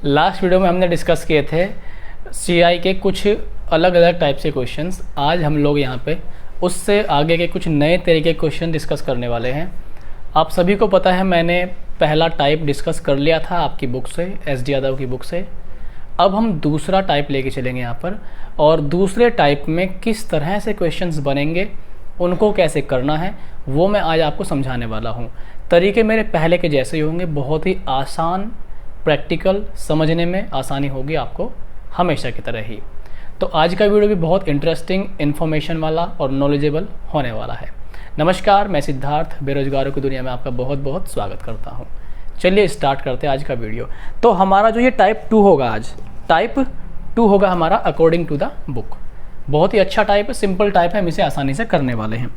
Last video में हमने discuss किए थे सीआई के कुछ अलग अलग टाइप से क्वेश्चंस। आज हम लोग यहाँ पे उससे आगे के कुछ नए तरीके के क्वेश्चन डिस्कस करने वाले हैं। आप सभी को पता है मैंने पहला टाइप डिस्कस कर लिया था आपकी बुक से, एस.डी. यादव की बुक से। अब हम दूसरा टाइप लेके चलेंगे यहाँ पर, और दूसरे टाइप में किस तरह से क्वेश्चंस बनेंगे, उनको कैसे करना है, वो मैं आज आपको समझाने वाला हूँ। तरीके मेरे पहले के जैसे ही होंगे, बहुत ही आसान, प्रैक्टिकल, समझने में आसानी होगी आपको हमेशा की तरह ही। तो आज का वीडियो भी बहुत इंटरेस्टिंग, इन्फॉर्मेशन वाला और नॉलेजेबल होने वाला है। नमस्कार, मैं सिद्धार्थ बेरोजगारों की दुनिया में आपका बहुत बहुत स्वागत करता हूँ। चलिए स्टार्ट करते हैं आज का वीडियो। तो हमारा जो ये टाइप 2 होगा, आज टाइप 2 होगा हमारा अकॉर्डिंग टू द बुक। बहुत ही अच्छा टाइप है, सिंपल टाइप है, हम इसे आसानी से करने वाले हैं।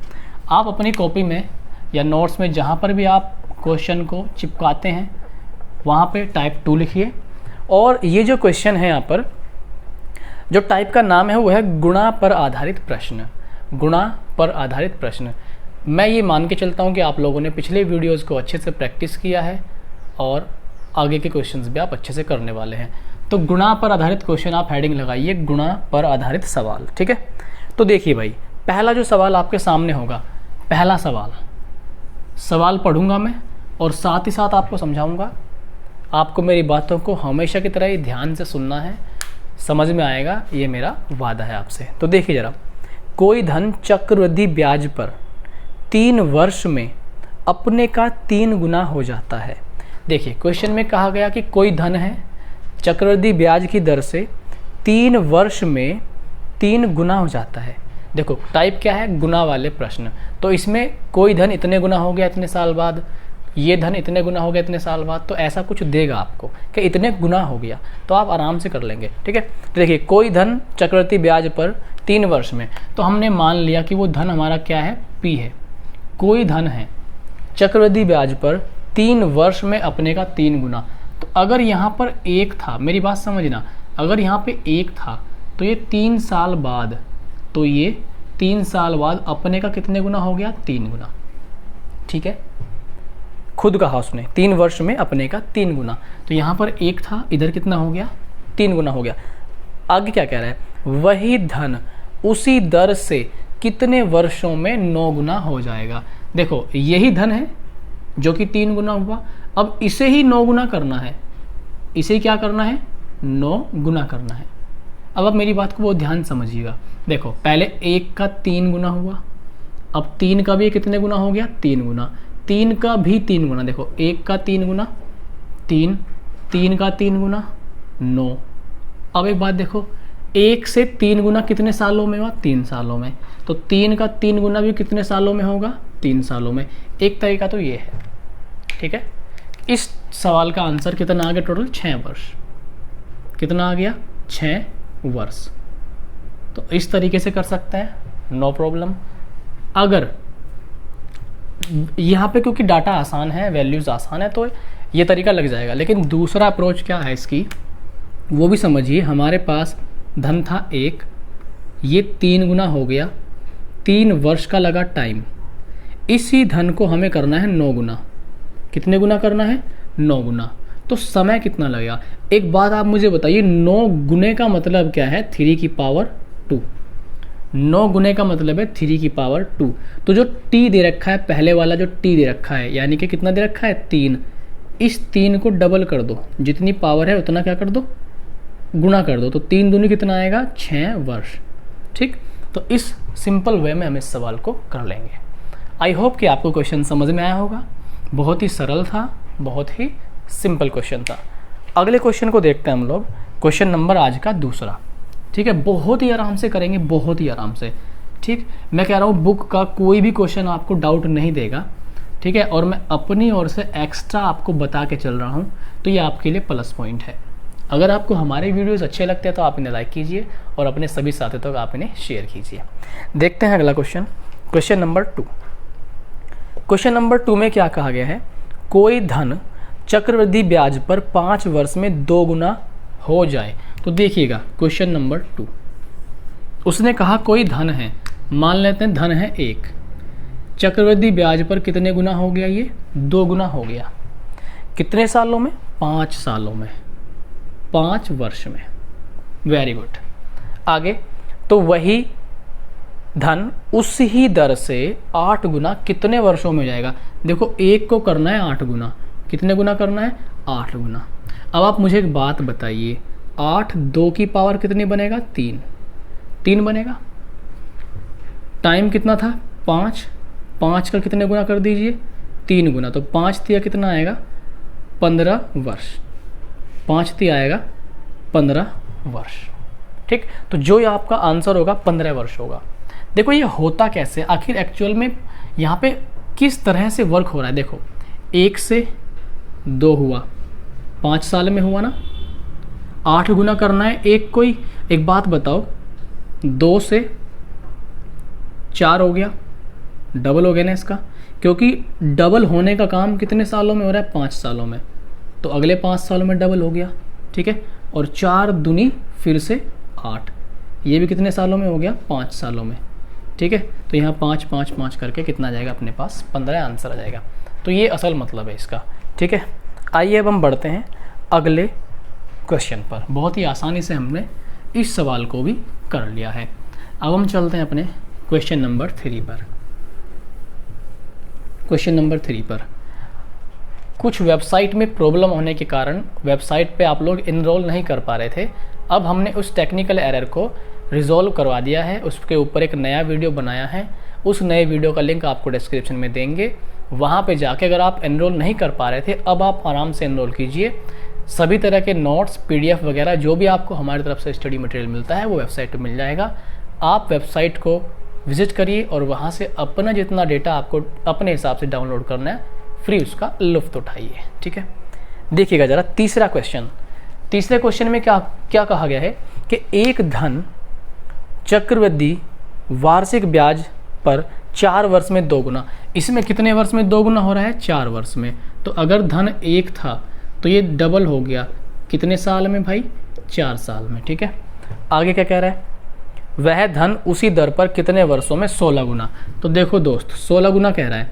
आप अपनी कॉपी में या नोट्स में जहाँ पर भी आप क्वेश्चन को चिपकाते हैं वहाँ पे टाइप 2 लिखिए। और ये जो क्वेश्चन है यहाँ पर, जो टाइप का नाम है वो है गुणा पर आधारित प्रश्न। गुणा पर आधारित प्रश्न। मैं ये मान के चलता हूँ कि आप लोगों ने पिछले वीडियोज़ को अच्छे से प्रैक्टिस किया है और आगे के क्वेश्चंस भी आप अच्छे से करने वाले हैं। तो गुणा पर आधारित क्वेश्चन आप हेडिंग लगाइए, गुणा पर आधारित सवाल। ठीक है, तो देखिए भाई, पहला जो सवाल आपके सामने होगा, पहला सवाल पढ़ूंगा मैं और साथ ही साथ आपको समझाऊंगा। आपको मेरी बातों को हमेशा की तरह ही ध्यान से सुनना है, समझ में आएगा, ये मेरा वादा है आपसे। तो देखिए ज़रा, कोई धन चक्रवृद्धि ब्याज पर 3 वर्ष में अपने का 3 गुना हो जाता है। देखिए क्वेश्चन में कहा गया कि कोई धन है, चक्रवृद्धि ब्याज की दर से 3 वर्ष में 3 गुना हो जाता है। देखो टाइप क्या है, गुना वाले प्रश्न। तो इसमें कोई धन इतने गुना हो गया इतने साल बाद, ये धन इतने गुना हो गया इतने साल बाद, तो ऐसा कुछ देगा आपको कि इतने गुना हो गया, तो आप आराम से कर लेंगे। ठीक है, तो देखिए कोई धन चक्रवृद्धि ब्याज पर 3 वर्ष में, तो हमने मान लिया कि वो धन हमारा क्या है, पी है। कोई धन है चक्रवृद्धि ब्याज पर 3 वर्ष में अपने का 3 गुना। तो अगर यहाँ पर 1 था, मेरी बात समझना, अगर यहाँ पे 1 था तो ये 3 साल बाद, तो ये 3 साल बाद अपने का कितने गुना हो गया, 3 गुना। ठीक है, खुद कहा उसने 3 वर्ष में अपने का 3 गुना। तो यहाँ पर 1 था, इधर कितना हो गया, 3 गुना हो गया। आगे क्या कह रहा है, वही धन उसी दर से कितने वर्षों में 9 गुना हो जाएगा। देखो यही धन है जो कि 3 गुना हुआ, अब इसे ही 9 गुना करना है, इसे क्या करना है, 9 गुना करना है। अब आप मेरी बात को बहुत ध्यान समझिएगा। देखो पहले 1 का 3 गुना हुआ, अब 3 का भी कितने गुना हो गया, 3 गुना, 3 का भी 3 गुना। देखो 1 का 3 गुना 3, 3 का 3 गुना 9। अब एक बात देखो, 1 से 3 गुना कितने सालों में हुआ, 3 सालों में। तो 3 का 3 गुना भी कितने सालों में होगा, 3 सालों में। एक तरीका तो ये है। ठीक है, इस सवाल का आंसर कितना आ गया, टोटल 6 वर्ष। कितना आ गया, 6 वर्ष। तो इस तरीके से कर सकते हैं, नो प्रॉब्लम। अगर यहाँ पे क्योंकि डाटा आसान है, वैल्यूज़ आसान है, तो ये तरीका लग जाएगा। लेकिन दूसरा अप्रोच क्या है इसकी, वो भी समझिए। हमारे पास धन था 1, ये 3 गुना हो गया, 3 वर्ष का लगा टाइम। इसी धन को हमें करना है 9 गुना। कितने गुना करना है, 9 गुना। तो समय कितना लगेगा। एक बात आप मुझे बताइए, 9 गुने का मतलब क्या है, 3 की पावर 2। 9 गुने का मतलब है 3 की पावर 2। तो जो t दे रखा है, पहले वाला जो t दे रखा है, यानी कि कितना दे रखा है, 3। इस 3 को डबल कर दो, जितनी पावर है उतना क्या कर दो, गुणा कर दो। तो 3 दूनी कितना आएगा, 6 वर्ष। ठीक, तो इस सिंपल वे में हम इस सवाल को कर लेंगे। आई होप कि आपको क्वेश्चन समझ में आया होगा। बहुत ही सरल था, बहुत ही सिंपल क्वेश्चन था। अगले क्वेश्चन को देखते हैं हम लोग। क्वेश्चन नंबर आज का दूसरा। ठीक है, बहुत ही आराम से करेंगे, बहुत ही आराम से। ठीक, मैं कह रहा हूँ बुक का कोई भी क्वेश्चन आपको डाउट नहीं देगा। ठीक है, और मैं अपनी ओर से एक्स्ट्रा आपको बता के चल रहा हूँ, तो ये आपके लिए प्लस पॉइंट है। अगर आपको हमारे वीडियोस अच्छे लगते हैं तो आप इन्हें लाइक कीजिए और अपने सभी साथियों तक आप इन्हें शेयर कीजिए। देखते हैं अगला question, question number 2। Question number 2 में क्या कहा गया है, कोई धन चक्रवृद्धि ब्याज पर 5 वर्ष में 2 गुना हो जाए। तो देखिएगा क्वेश्चन नंबर 2, उसने कहा कोई धन है, मान लेते हैं धन है 1, चक्रवृद्धि ब्याज पर कितने गुना हो गया, ये 2 गुना हो गया। कितने सालों में, 5 सालों में। 5 वर्ष में। Very good. आगे, तो वही धन उस ही दर से 8 गुना कितने वर्षों में हो जाएगा। देखो, एक को करना है 8 गुना, कितने गुना करना है, 8 गुना। अब आप मुझे एक बात बताइए, 8 2 की पावर कितनी बनेगा, 3 बनेगा। टाइम कितना था, 5, 5 का कितने गुना कर दीजिए, 3 गुना, तो 5 तिया कितना आएगा, 15 वर्ष। 5 तिया आएगा 15 वर्ष। ठीक, तो जो ये आपका आंसर होगा 15 वर्ष होगा। देखो ये होता कैसे, आखिर एक्चुअल में यहाँ पे किस तरह से वर्क हो रहा है। देखो, 1 से 2 हुआ, 5 साल में हुआ ना। 8 गुना करना है एक कोई, एक बात बताओ, 2 से 4 हो गया, डबल हो गया ना इसका, क्योंकि डबल होने का काम कितने सालों में हो रहा है, 5 सालों में, तो अगले 5 सालों में डबल हो गया। ठीक है, और 4 दूनी फिर से 8, ये भी कितने सालों में हो गया, 5 सालों में। ठीक है, तो यहाँ 5 5 5 करके कितना आ जाएगा अपने पास, 15 आंसर आ जाएगा। तो ये असल मतलब है इसका। ठीक है, आइए अब हम बढ़ते हैं अगले क्वेश्चन पर। बहुत ही आसानी से हमने इस सवाल को भी कर लिया है। अब हम चलते हैं अपने क्वेश्चन नंबर 3 पर। क्वेश्चन नंबर 3 पर कुछ वेबसाइट में प्रॉब्लम होने के कारण वेबसाइट पे आप लोग इनरोल नहीं कर पा रहे थे। अब हमने उस टेक्निकल एरर को रिजॉल्व करवा दिया है, उसके ऊपर एक नया वीडियो बनाया है। उस नए वीडियो का लिंक आपको डिस्क्रिप्शन में देंगे, वहाँ पे जाके अगर आप एनरोल नहीं कर पा रहे थे, अब आप आराम से एनरोल कीजिए। सभी तरह के नोट्स, पीडीएफ वगैरह जो भी आपको हमारी तरफ से स्टडी मटेरियल मिलता है वो वेबसाइट पर मिल जाएगा। आप वेबसाइट को विजिट करिए और वहाँ से अपना जितना डेटा आपको अपने हिसाब से डाउनलोड करना है, फ्री उसका लुफ्त उठाइए। ठीक है, देखिएगा ज़रा तीसरा क्वेश्चन। तीसरे क्वेश्चन में क्या क्या कहा गया है कि एक धन चक्रवृद्धि वार्षिक ब्याज पर 4 वर्ष में 2 गुना। इसमें कितने वर्ष में 2 गुना हो रहा है, 4 वर्ष में। तो अगर धन 1 था तो ये डबल हो गया, कितने साल में भाई, 4 साल में। ठीक है, आगे क्या कह रहा है, वह धन उसी दर पर कितने वर्षों में 16 गुना। तो देखो दोस्त, 16 गुना कह रहा है।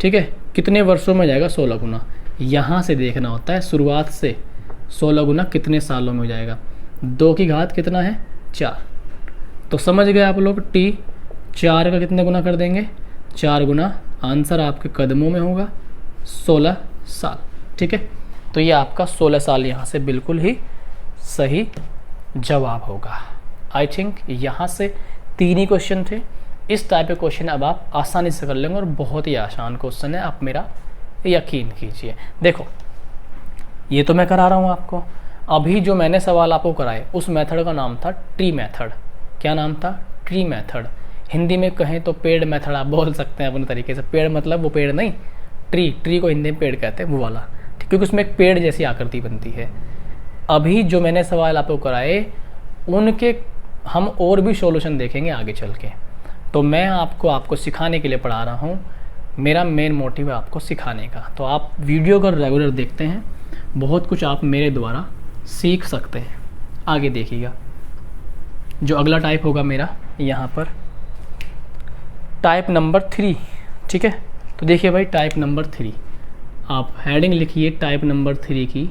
ठीक है, कितने वर्षों में जाएगा 16 गुना, यहाँ से देखना होता है शुरुआत से। 16 गुना कितने सालों में हो जाएगा, 2 की घात कितना है, 4। तो समझ गए आप लोग, टी 4 का कितने गुना कर देंगे, 4 गुना। आंसर आपके कदमों में होगा 16 साल। ठीक है, तो ये आपका 16 साल यहाँ से बिल्कुल ही सही जवाब होगा। आई थिंक यहाँ से 3 ही क्वेश्चन थे। इस टाइप के क्वेश्चन अब आप आसानी से कर लेंगे और बहुत ही आसान क्वेश्चन है, आप मेरा यकीन कीजिए। देखो, ये तो मैं करा रहा हूँ आपको। अभी जो मैंने सवाल आपको कराए उस मेथड का नाम था ट्री मेथड। क्या नाम था, ट्री मेथड। हिंदी में कहें तो पेड़ मेथड आप बोल सकते हैं अपने तरीके से। पेड़ मतलब वो पेड़ नहीं, ट्री को हिंदी में पेड़ कहते हैं, वो वाला। क्योंकि उसमें एक पेड़ जैसी आकृति बनती है। अभी जो मैंने सवाल आपको कराए उनके हम और भी सॉल्यूशन देखेंगे आगे चल के। तो मैं आपको सिखाने के लिए पढ़ा रहा हूँ, मेरा मेन मोटिव है आपको सिखाने का। तो आप वीडियो अगर रेगुलर देखते हैं, बहुत कुछ आप मेरे द्वारा सीख सकते हैं। आगे देखिएगा, जो अगला टाइप होगा मेरा यहाँ पर टाइप नंबर 3। ठीक है, तो देखिए भाई, टाइप नंबर 3 आप हेडिंग लिखिए टाइप नंबर 3 की।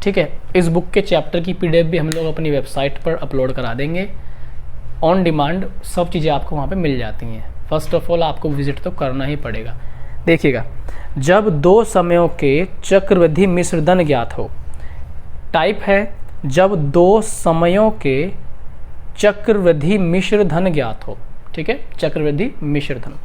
ठीक है, इस बुक के चैप्टर की पीडीएफ भी हम लोग अपनी वेबसाइट पर अपलोड करा देंगे। ऑन डिमांड सब चीज़ें आपको वहाँ पे मिल जाती हैं। फर्स्ट ऑफ ऑल आपको विजिट तो करना ही पड़ेगा। देखिएगा, जब 2 समयों के चक्रवृद्धि मिश्र धन ज्ञात हो। टाइप है जब 2 समयों के चक्रवृद्धि मिश्र धन ज्ञात हो। ठीक है, चक्रवृद्धि मिश्र धन।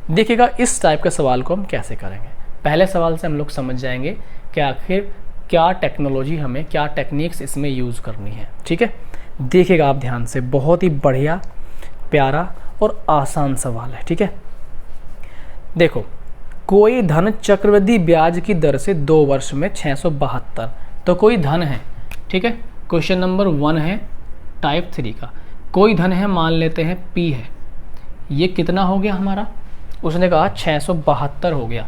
देखिएगा, इस टाइप के सवाल को हम कैसे करेंगे। पहले सवाल से हम लोग समझ जाएंगे कि आखिर क्या टेक्नोलॉजी हमें, क्या टेक्निक्स इसमें यूज़ करनी है। ठीक है, देखिएगा आप ध्यान से, बहुत ही बढ़िया, प्यारा और आसान सवाल है। ठीक है, देखो, कोई धन चक्रवृद्धि ब्याज की दर से 2 वर्ष में 672। तो कोई धन है। ठीक है, क्वेश्चन नंबर 1 है टाइप 3 का। कोई धन है, मान लेते हैं P है। ये कितना हो गया हमारा, उसने कहा 672 हो गया।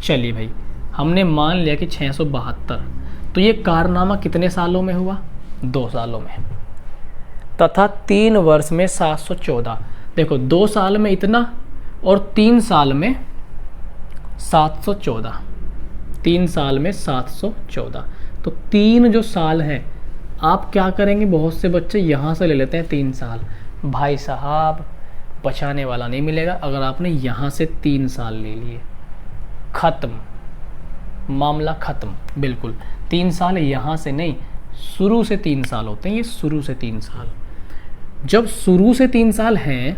चलिए भाई, हमने मान लिया कि 672। तो ये कारनामा कितने सालों में हुआ, 2 सालों में, तथा 3 वर्ष में 714। देखो, 2 साल में इतना और 3 साल में 714। 3 साल में 714। तो 3 जो साल है, आप क्या करेंगे, बहुत से बच्चे यहाँ से ले लेते हैं 3 साल। भाई साहब बचाने वाला नहीं मिलेगा अगर आपने यहाँ से 3 साल ले लिए, ख़त्म, मामला ख़त्म बिल्कुल। 3 साल यहाँ से नहीं, शुरू से 3 साल होते हैं, ये शुरू से 3 साल। जब शुरू से 3 साल हैं,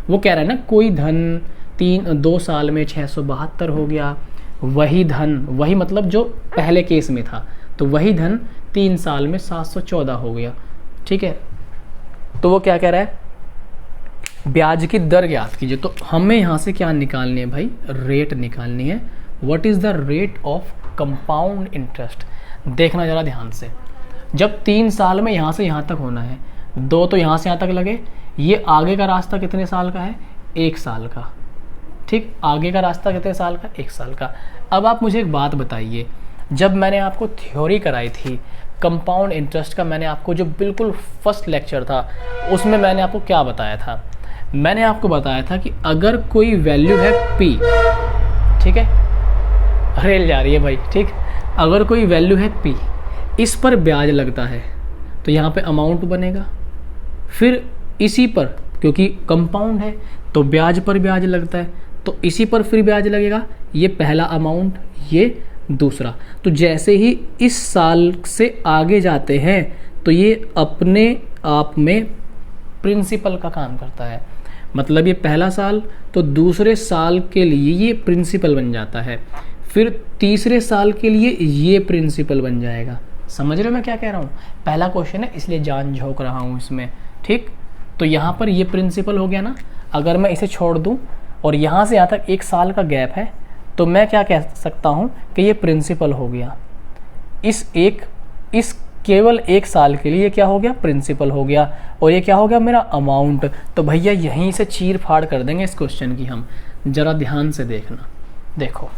वो कह रहा है ना कोई धन 2 साल में 672 हो गया, वही धन, वही मतलब जो पहले केस में था, तो वही धन 3 साल में 714 हो गया। ठीक है, तो वो क्या कह रहा है, ब्याज की दर ज्ञात कीजिए। तो हमें यहाँ से क्या निकालनी है भाई, रेट निकालनी है। What is the rate of compound interest. देखना ज़रा ध्यान से, जब 3 साल में यहाँ से यहाँ तक होना है, 2 तो यहाँ से यहाँ तक लगे, ये आगे का रास्ता कितने साल का है, 1 साल का। ठीक, आगे का रास्ता कितने साल का, 1 साल का। अब आप मुझे एक बात बताइए, जब मैंने आपको थ्योरी कराई थी कंपाउंड इंटरेस्ट का, मैंने आपको जो बिल्कुल फर्स्ट लेक्चर था उसमें मैंने आपको क्या बताया था, मैंने आपको बताया था कि अगर कोई वैल्यू है P, ठीक है, रेल जा रही है भाई, ठीक, अगर कोई वैल्यू है P, इस पर ब्याज लगता है तो यहाँ पे अमाउंट बनेगा, फिर इसी पर, क्योंकि कंपाउंड है तो ब्याज पर ब्याज लगता है, तो इसी पर फिर ब्याज लगेगा, ये पहला अमाउंट, ये दूसरा। तो जैसे ही इस साल से आगे जाते हैं तो ये अपने आप में प्रिंसिपल का काम करता है, मतलब ये पहला साल, तो दूसरे साल के लिए ये प्रिंसिपल बन जाता है, फिर तीसरे साल के लिए ये प्रिंसिपल बन जाएगा। समझ रहे हो मैं क्या कह रहा हूँ, पहला क्वेश्चन है इसलिए जान झोंक रहा हूँ इसमें। ठीक, तो यहाँ पर ये प्रिंसिपल हो गया ना, अगर मैं इसे छोड़ दूँ और यहाँ से यहाँ तक 1 साल का गैप है, तो मैं क्या कह सकता हूँ कि ये प्रिंसिपल हो गया, इस केवल 1 साल के लिए क्या हो गया, प्रिंसिपल हो गया, और ये क्या हो गया, मेरा अमाउंट। तो भैया यहीं से चीर फाड़ कर देंगे इस क्वेश्चन की हम, जरा ध्यान से देखना। देखो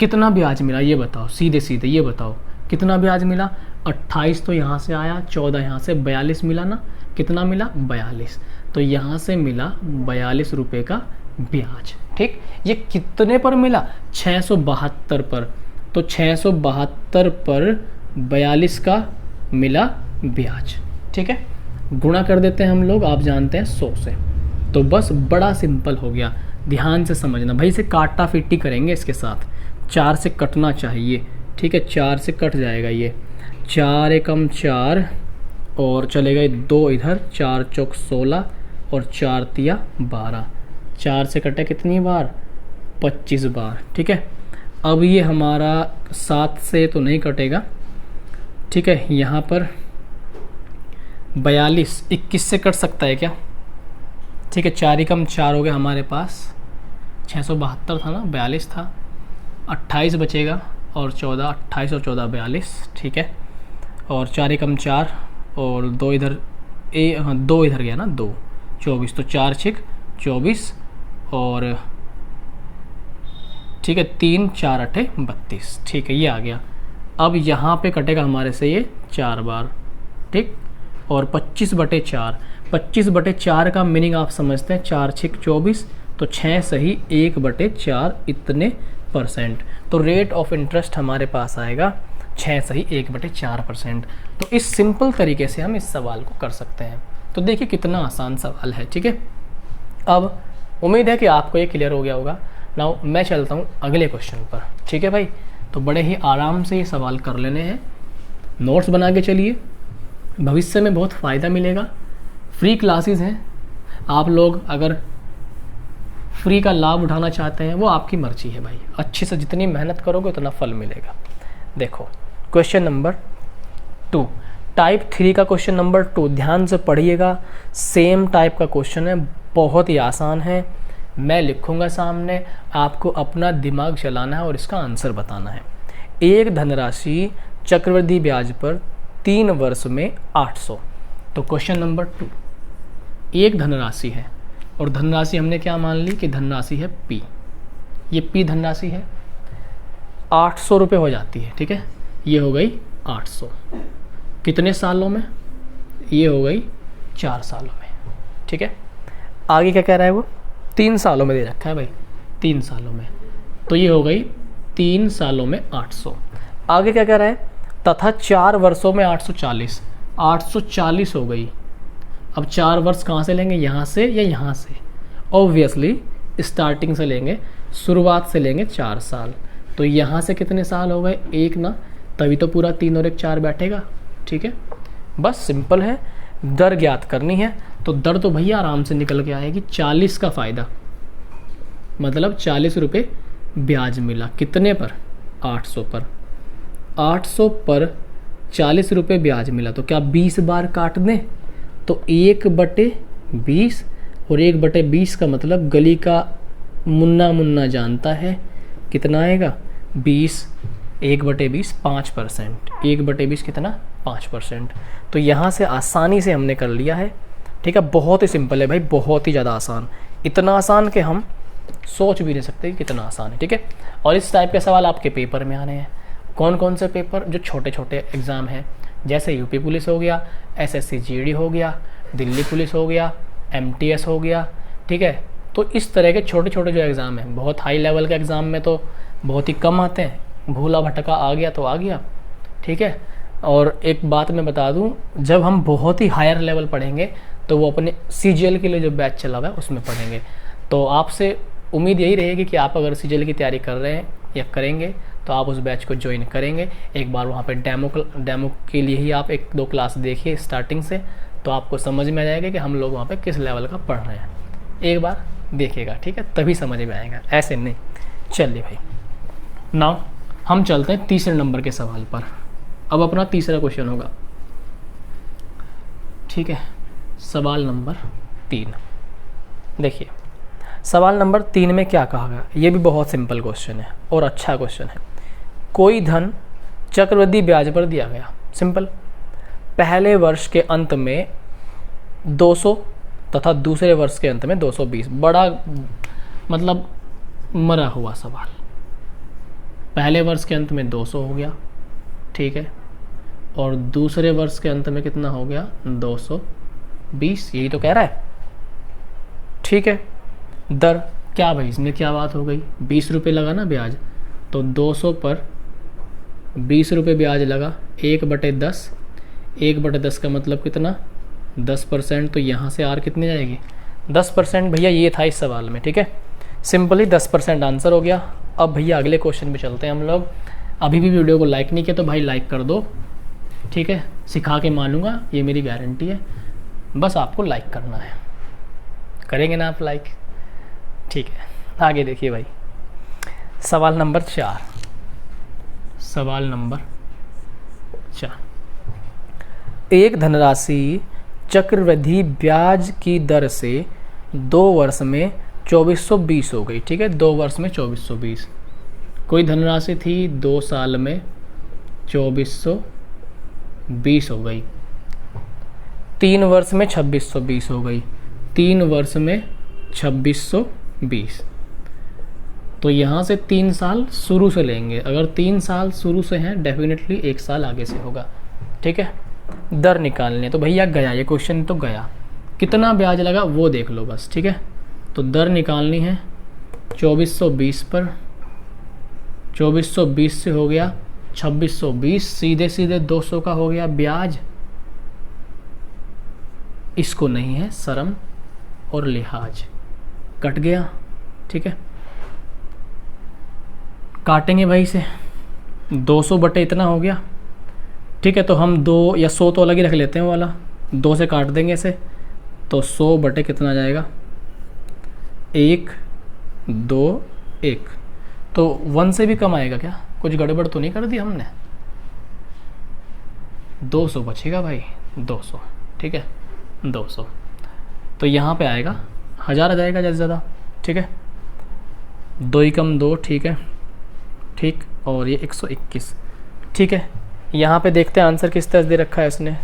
कितना ब्याज मिला ये बताओ, सीधे सीधे ये बताओ कितना ब्याज मिला, 28 तो यहाँ से आया, 14 यहाँ से, 42 मिला ना, कितना मिला, 42, तो यहाँ से मिला 42 रुपये का ब्याज। ठीक, ये कितने पर मिला, 672 पर, तो 672 पर 42 का मिला ब्याज। ठीक है, गुणा कर देते हैं हम लोग, आप जानते हैं 100 से, तो बस बड़ा सिंपल हो गया। ध्यान से समझना भाई, इसे काटा फिटी करेंगे इसके साथ, 4 से कटना चाहिए। ठीक है, 4 से कट जाएगा ये, 4 एकम 4 और चले गए 2 इधर, 4 चौक 16 और 4 तिया 12, 4 से कटे कितनी बार, 25 बार। ठीक है, अब ये हमारा 7 से तो नहीं कटेगा। ठीक है, यहाँ पर 42 21 से कट सकता है क्या, ठीक है, 4 एकम 4 हो गया हमारे पास, 672 था ना, 42 था, 28 बचेगा और 14, 28 और 14 42। ठीक है, और 4 एकम 4 और 2 इधर, 2 इधर गया ना, 2 24, तो 4 6 24 और ठीक है 3 4 8 32। ठीक है, ये आ गया। अब यहाँ पे कटेगा हमारे से ये 4 बार। ठीक, और 25/4, 25/4 का मीनिंग आप समझते हैं, 4 6 24, तो 6 सही 1/4 इतने %। तो रेट ऑफ इंटरेस्ट हमारे पास आएगा 6 सही 1/4%। तो इस सिंपल तरीके से हम इस सवाल को कर सकते हैं। तो देखिए कितना आसान सवाल है। ठीक है, अब उम्मीद है कि आपको ये क्लियर हो गया होगा। नाउ मैं चलता हूँ अगले क्वेश्चन पर। ठीक है भाई, तो बड़े ही आराम से ये सवाल कर लेने हैं, नोट्स बना के चलिए, भविष्य में बहुत फ़ायदा मिलेगा। फ्री क्लासेस हैं, आप लोग अगर फ्री का लाभ उठाना चाहते हैं वो आपकी मर्जी है भाई, अच्छे से जितनी मेहनत करोगे उतना फल मिलेगा। देखो क्वेश्चन नंबर 2, टाइप 3 का क्वेश्चन नंबर 2, ध्यान से पढ़िएगा। सेम टाइप का क्वेश्चन है, बहुत ही आसान है। मैं लिखूंगा सामने, आपको अपना दिमाग चलाना है और इसका आंसर बताना है। एक धनराशि चक्रवृद्धि ब्याज पर 3 वर्ष में 800। तो क्वेश्चन नंबर 2, एक धनराशि है और धनराशि हमने क्या मान ली कि धनराशि है P, ये P धनराशि है, 800 रुपये हो जाती है। ठीक है, ये हो गई 800, कितने सालों में, ये हो गई 4 सालों में। ठीक है, आगे क्या कह रहा है वो, 3 सालों में दे रखा है भाई, 3 सालों में, तो ये हो गई 3 सालों में 800। आगे क्या कह रहा है, तथा 4 वर्षों में 840, 840 हो गई। अब 4 वर्ष कहाँ से लेंगे, यहाँ से या यहाँ से? ऑब्वियसली स्टार्टिंग से लेंगे, शुरुआत से लेंगे 4 साल। तो यहाँ से कितने साल हो गए, 1 ना, तभी तो पूरा 3 और 1 4 बैठेगा। ठीक है, बस सिंपल है। दर ज्ञात करनी है, तो दर तो भैया आराम से निकल के आएगी। 40 का फ़ायदा मतलब 40 रुपये ब्याज मिला, कितने पर, 800 पर। 800 पर 40 रुपये ब्याज मिला, तो क्या 20 बार काट दें? तो 1/20, और 1/20 का मतलब गली का मुन्ना मुन्ना जानता है कितना आएगा, 20, 1/20 5%, 1/20 कितना, 5%। तो यहाँ से आसानी से हमने कर लिया है। ठीक है, बहुत ही सिंपल है भाई, बहुत ही ज़्यादा आसान, इतना आसान कि हम सोच भी नहीं सकते कि कितना आसान है। ठीक है, और इस टाइप के सवाल आपके पेपर में आने हैं। कौन कौन से पेपर, जो छोटे छोटे एग्ज़ाम हैं, जैसे यूपी पुलिस हो गया, एसएससी जीडी हो गया, दिल्ली पुलिस हो गया, एमटीएस हो गया। ठीक है, तो इस तरह के छोटे छोटे जो एग्ज़ाम हैं, बहुत हाई लेवल के एग्ज़ाम में तो बहुत ही कम आते हैं, भूला भटका आ गया तो आ गया। ठीक है, और एक बात मैं बता दूं, जब हम बहुत ही हायर लेवल पढ़ेंगे तो वो अपने सीजीएल के लिए जो बैच चला हुआ है उसमें पढ़ेंगे। तो आपसे उम्मीद यही रहेगी कि आप अगर सीजीएल की तैयारी कर रहे हैं या करेंगे तो आप उस बैच को ज्वाइन करेंगे। एक बार वहाँ पे डेमो के लिए ही आप 1-2 क्लास देखिए स्टार्टिंग से, तो आपको समझ में आ जाएगा कि हम लोग वहाँ पे किस लेवल का पढ़ रहे हैं। एक बार देखिएगा, ठीक है, तभी समझ में आएगा, ऐसे नहीं। चलिए भाई, नाउ हम चलते हैं तीसरे नंबर के सवाल पर। अब अपना तीसरा क्वेश्चन होगा। ठीक है, सवाल नंबर 3। देखिए सवाल नंबर 3 में क्या कहा गया, ये भी बहुत सिंपल क्वेश्चन है और अच्छा क्वेश्चन है। कोई धन चक्रवृद्धि ब्याज पर दिया गया, सिंपल। पहले वर्ष के अंत में 200 तथा दूसरे वर्ष के अंत में 220। बड़ा मतलब मरा हुआ सवाल। पहले वर्ष के अंत में 200 हो गया, ठीक है, और दूसरे वर्ष के अंत में कितना हो गया, 220, यही तो कह रहा है। ठीक है, दर क्या भाई, इसमें क्या बात हो गई, 20 रुपये लगा ना ब्याज, तो 200 पर 20 रुपये ब्याज लगा, 1/10, 1/10 का मतलब कितना, 10%। तो यहाँ से आर कितनी जाएगी, 10% भैया, ये था इस सवाल में। ठीक है, सिंपली 10% आंसर हो गया। अब भैया अगले क्वेश्चन पे चलते हैं हम लोग। अभी भी वीडियो को लाइक नहीं किया तो भाई लाइक कर दो, ठीक है, सिखा के मानूंगा, ये मेरी गारंटी है। बस आपको लाइक करना है, करेंगे ना आप लाइक, ठीक है। आगे देखिए भाई, सवाल नंबर 4। सवाल नंबर 4, एक धनराशि चक्रवृद्धि ब्याज की दर से 2 वर्ष में 2420 हो गई। ठीक है, 2 वर्ष में 2420। कोई धनराशि थी 2 साल में 2420 हो गई, 3 वर्ष में 2620 हो गई, 3 वर्ष में 2620। तो यहाँ से 3 साल शुरू से लेंगे। अगर 3 साल शुरू से हैं, डेफिनेटली 1 साल आगे से होगा। ठीक है, दर निकालने, तो भैया गया ये क्वेश्चन, तो गया। कितना ब्याज लगा वो देख लो बस। ठीक है, तो दर निकालनी है 2420 पर, 2420 से हो गया 2620, सीधे सीधे 200 का हो गया ब्याज। इसको नहीं है शर्म और लिहाज, कट गया। ठीक है, काटेंगे भाई से, 200 बटे इतना हो गया। ठीक है, तो हम 2 या 100 तो अलग ही रख लेते हैं, वो वाला 2 से काट देंगे इसे, तो 100 बटे कितना जाएगा, 1 2 1। तो 1 से भी कम आएगा क्या, कुछ गड़बड़ तो नहीं कर दी हमने, 200 बचेगा भाई, 200। ठीक है, 200, तो यहाँ पे आएगा 1000 आ जाएगा ज़्यादा से ज़्यादा। ठीक है, 2 ही कम 2, ठीक है, ठीक, और ये 121। ठीक है, यहाँ पे देखते हैं आंसर किस तरह से दे रखा है इसने,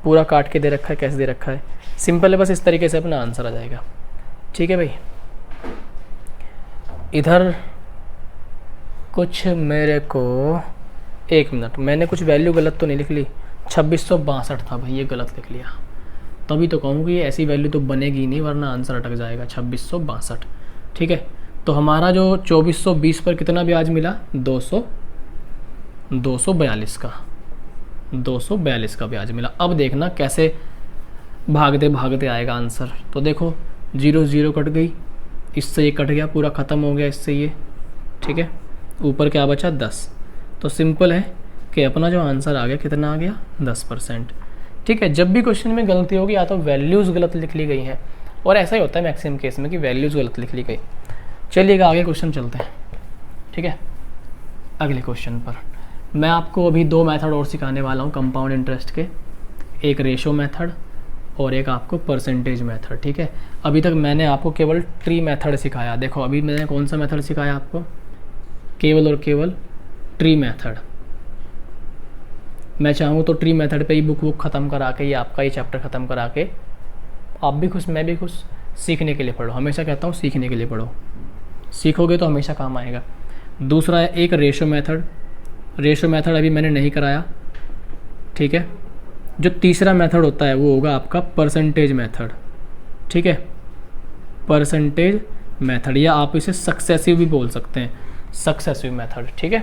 पूरा काट के दे रखा है, कैसे दे रखा है, सिंपल है, बस इस तरीके से अपना आंसर आ जाएगा। ठीक है भाई, इधर कुछ मेरे को 1 मिनट, मैंने कुछ वैल्यू गलत तो नहीं लिख ली, 2662 था भाई, ये गलत लिख लिया, तभी तो कहूँगी ऐसी वैल्यू तो बनेगी नहीं, वरना आंसर अटक जाएगा, 2662। ठीक है, तो हमारा जो 2420 पर कितना ब्याज मिला, 242 का 242 का ब्याज मिला। अब देखना कैसे भागते भागते आएगा आंसर। तो देखो 0 0 कट गई, इससे ये कट गया, पूरा ख़त्म हो गया इससे ये, ठीक है। ऊपर क्या बचा 10। तो सिंपल है कि अपना जो आंसर आ गया कितना आ गया 10%, ठीक है। जब भी क्वेश्चन में गलती होगी या तो वैल्यूज़ गलत लिख ली गई हैं, और ऐसा ही होता है मैक्सिमम केस में कि वैल्यूज़ गलत लिख ली गई। चलिएगा आगे क्वेश्चन चलते हैं, ठीक है। अगले क्वेश्चन पर मैं आपको अभी 2 मेथड और सिखाने वाला हूँ कंपाउंड इंटरेस्ट के, एक रेशो मेथड और एक आपको परसेंटेज मेथड, ठीक है। अभी तक मैंने आपको केवल ट्री मेथड सिखाया। देखो अभी मैंने कौन सा मेथड सिखाया आपको, केवल और केवल ट्री मेथड। मैं चाहूँ तो ट्री मेथड पे ही बुक ख़त्म करा के, या आपका ये चैप्टर ख़त्म करा के आप भी खुश मैं भी खुश, सीखने के लिए पढ़ो। हमेशा कहता हूँ सीखने के लिए पढ़ो, सीखोगे तो हमेशा काम आएगा। दूसरा है एक रेशो मेथड। रेशो मेथड अभी मैंने नहीं कराया, ठीक है। जो तीसरा मेथड होता है वो होगा आपका परसेंटेज मेथड, ठीक है। परसेंटेज मेथड, या आप इसे सक्सेसिव भी बोल सकते हैं, सक्सेसिव मेथड, ठीक है।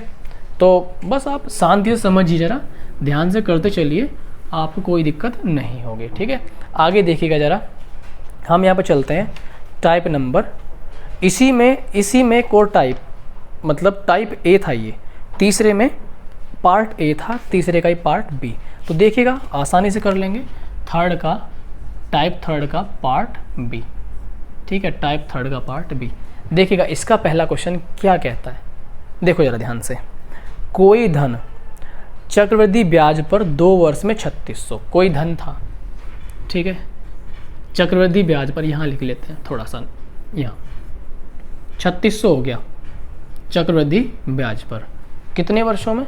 तो बस आप शांति से समझिए, ज़रा ध्यान से करते चलिए, आपको कोई दिक्कत नहीं होगी, ठीक है। आगे देखिएगा ज़रा, हम यहाँ पर चलते हैं टाइप नंबर। इसी में कोर टाइप, मतलब टाइप ए था ये, तीसरे में पार्ट ए था, तीसरे का ही पार्ट बी। तो देखिएगा आसानी से कर लेंगे। टाइप थर्ड का पार्ट बी, ठीक है, टाइप थर्ड का पार्ट बी। देखिएगा इसका पहला क्वेश्चन क्या कहता है, देखो ज़रा ध्यान से। कोई धन चक्रवृद्धि ब्याज पर 2 वर्ष में 3600, कोई धन था, ठीक है, चक्रवृद्धि ब्याज पर, यहाँ लिख लेते हैं थोड़ा सा, यहाँ 3600 हो गया चक्रवृद्धि ब्याज पर, कितने वर्षों में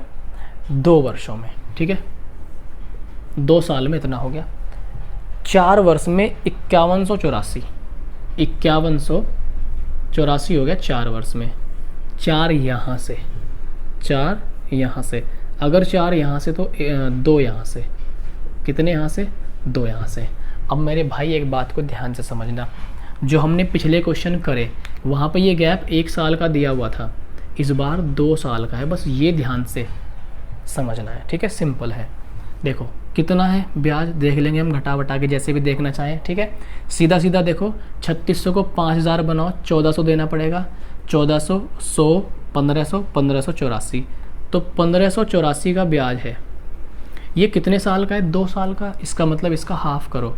2 वर्षों में, ठीक है, 2 साल में इतना हो गया। 4 वर्ष में 5184 हो गया 4 वर्ष में। 4 यहाँ से, 4 यहाँ से, अगर 4 यहाँ से तो 2 यहाँ से, कितने यहाँ से 2 यहाँ से। अब मेरे भाई एक बात को ध्यान से समझना, जो हमने पिछले क्वेश्चन करे वहाँ पे ये गैप 1 साल का दिया हुआ था, इस बार 2 साल का है, बस ये ध्यान से समझना है, ठीक है। सिंपल है। देखो कितना है ब्याज, देख लेंगे हम घटा बटा के, जैसे भी देखना चाहें, ठीक है। सीधा सीधा देखो 3600 को 5000 बनाओ, 1400 देना पड़ेगा, 1400 100 1500 1584, तो 1584 का ब्याज है। ये कितने साल का है 2 साल का, इसका मतलब इसका हाफ करो।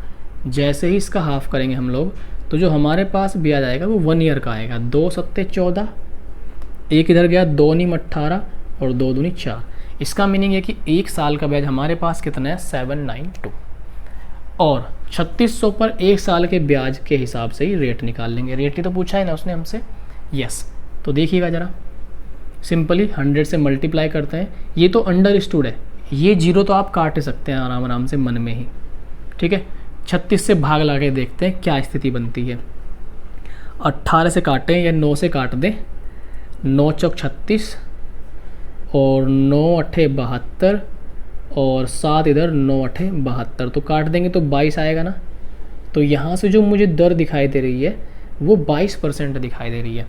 जैसे ही इसका हाफ करेंगे हम लोग, तो जो हमारे पास ब्याज आएगा वो 1 ईयर का आएगा। 2 सत्ते 14, एक इधर गया, 2 नीम 18 और 2 दूनी 4। इसका मीनिंग है कि 1 साल का ब्याज हमारे पास कितना है 792, और 3600 पर 1 साल के ब्याज के हिसाब से ही रेट निकाल लेंगे। रेट ही तो पूछा है ना उसने हमसे, यस। तो देखिएगा ज़रा, सिंपली 100 से मल्टीप्लाई करते हैं। ये तो अंडरस्टूड है, ये 0 तो आप काट सकते हैं आराम आराम से मन में ही, ठीक है। 36 से भाग ला के देखते हैं क्या स्थिति बनती है। 18 से काटें या 9 से काट दें, 9 चौक 36 और 9 अठे 72 और 7 इधर 9 अठे 72, तो काट देंगे तो 22 आएगा ना। तो यहाँ से जो मुझे दर दिखाई दे रही है वो 22% दिखाई दे रही है,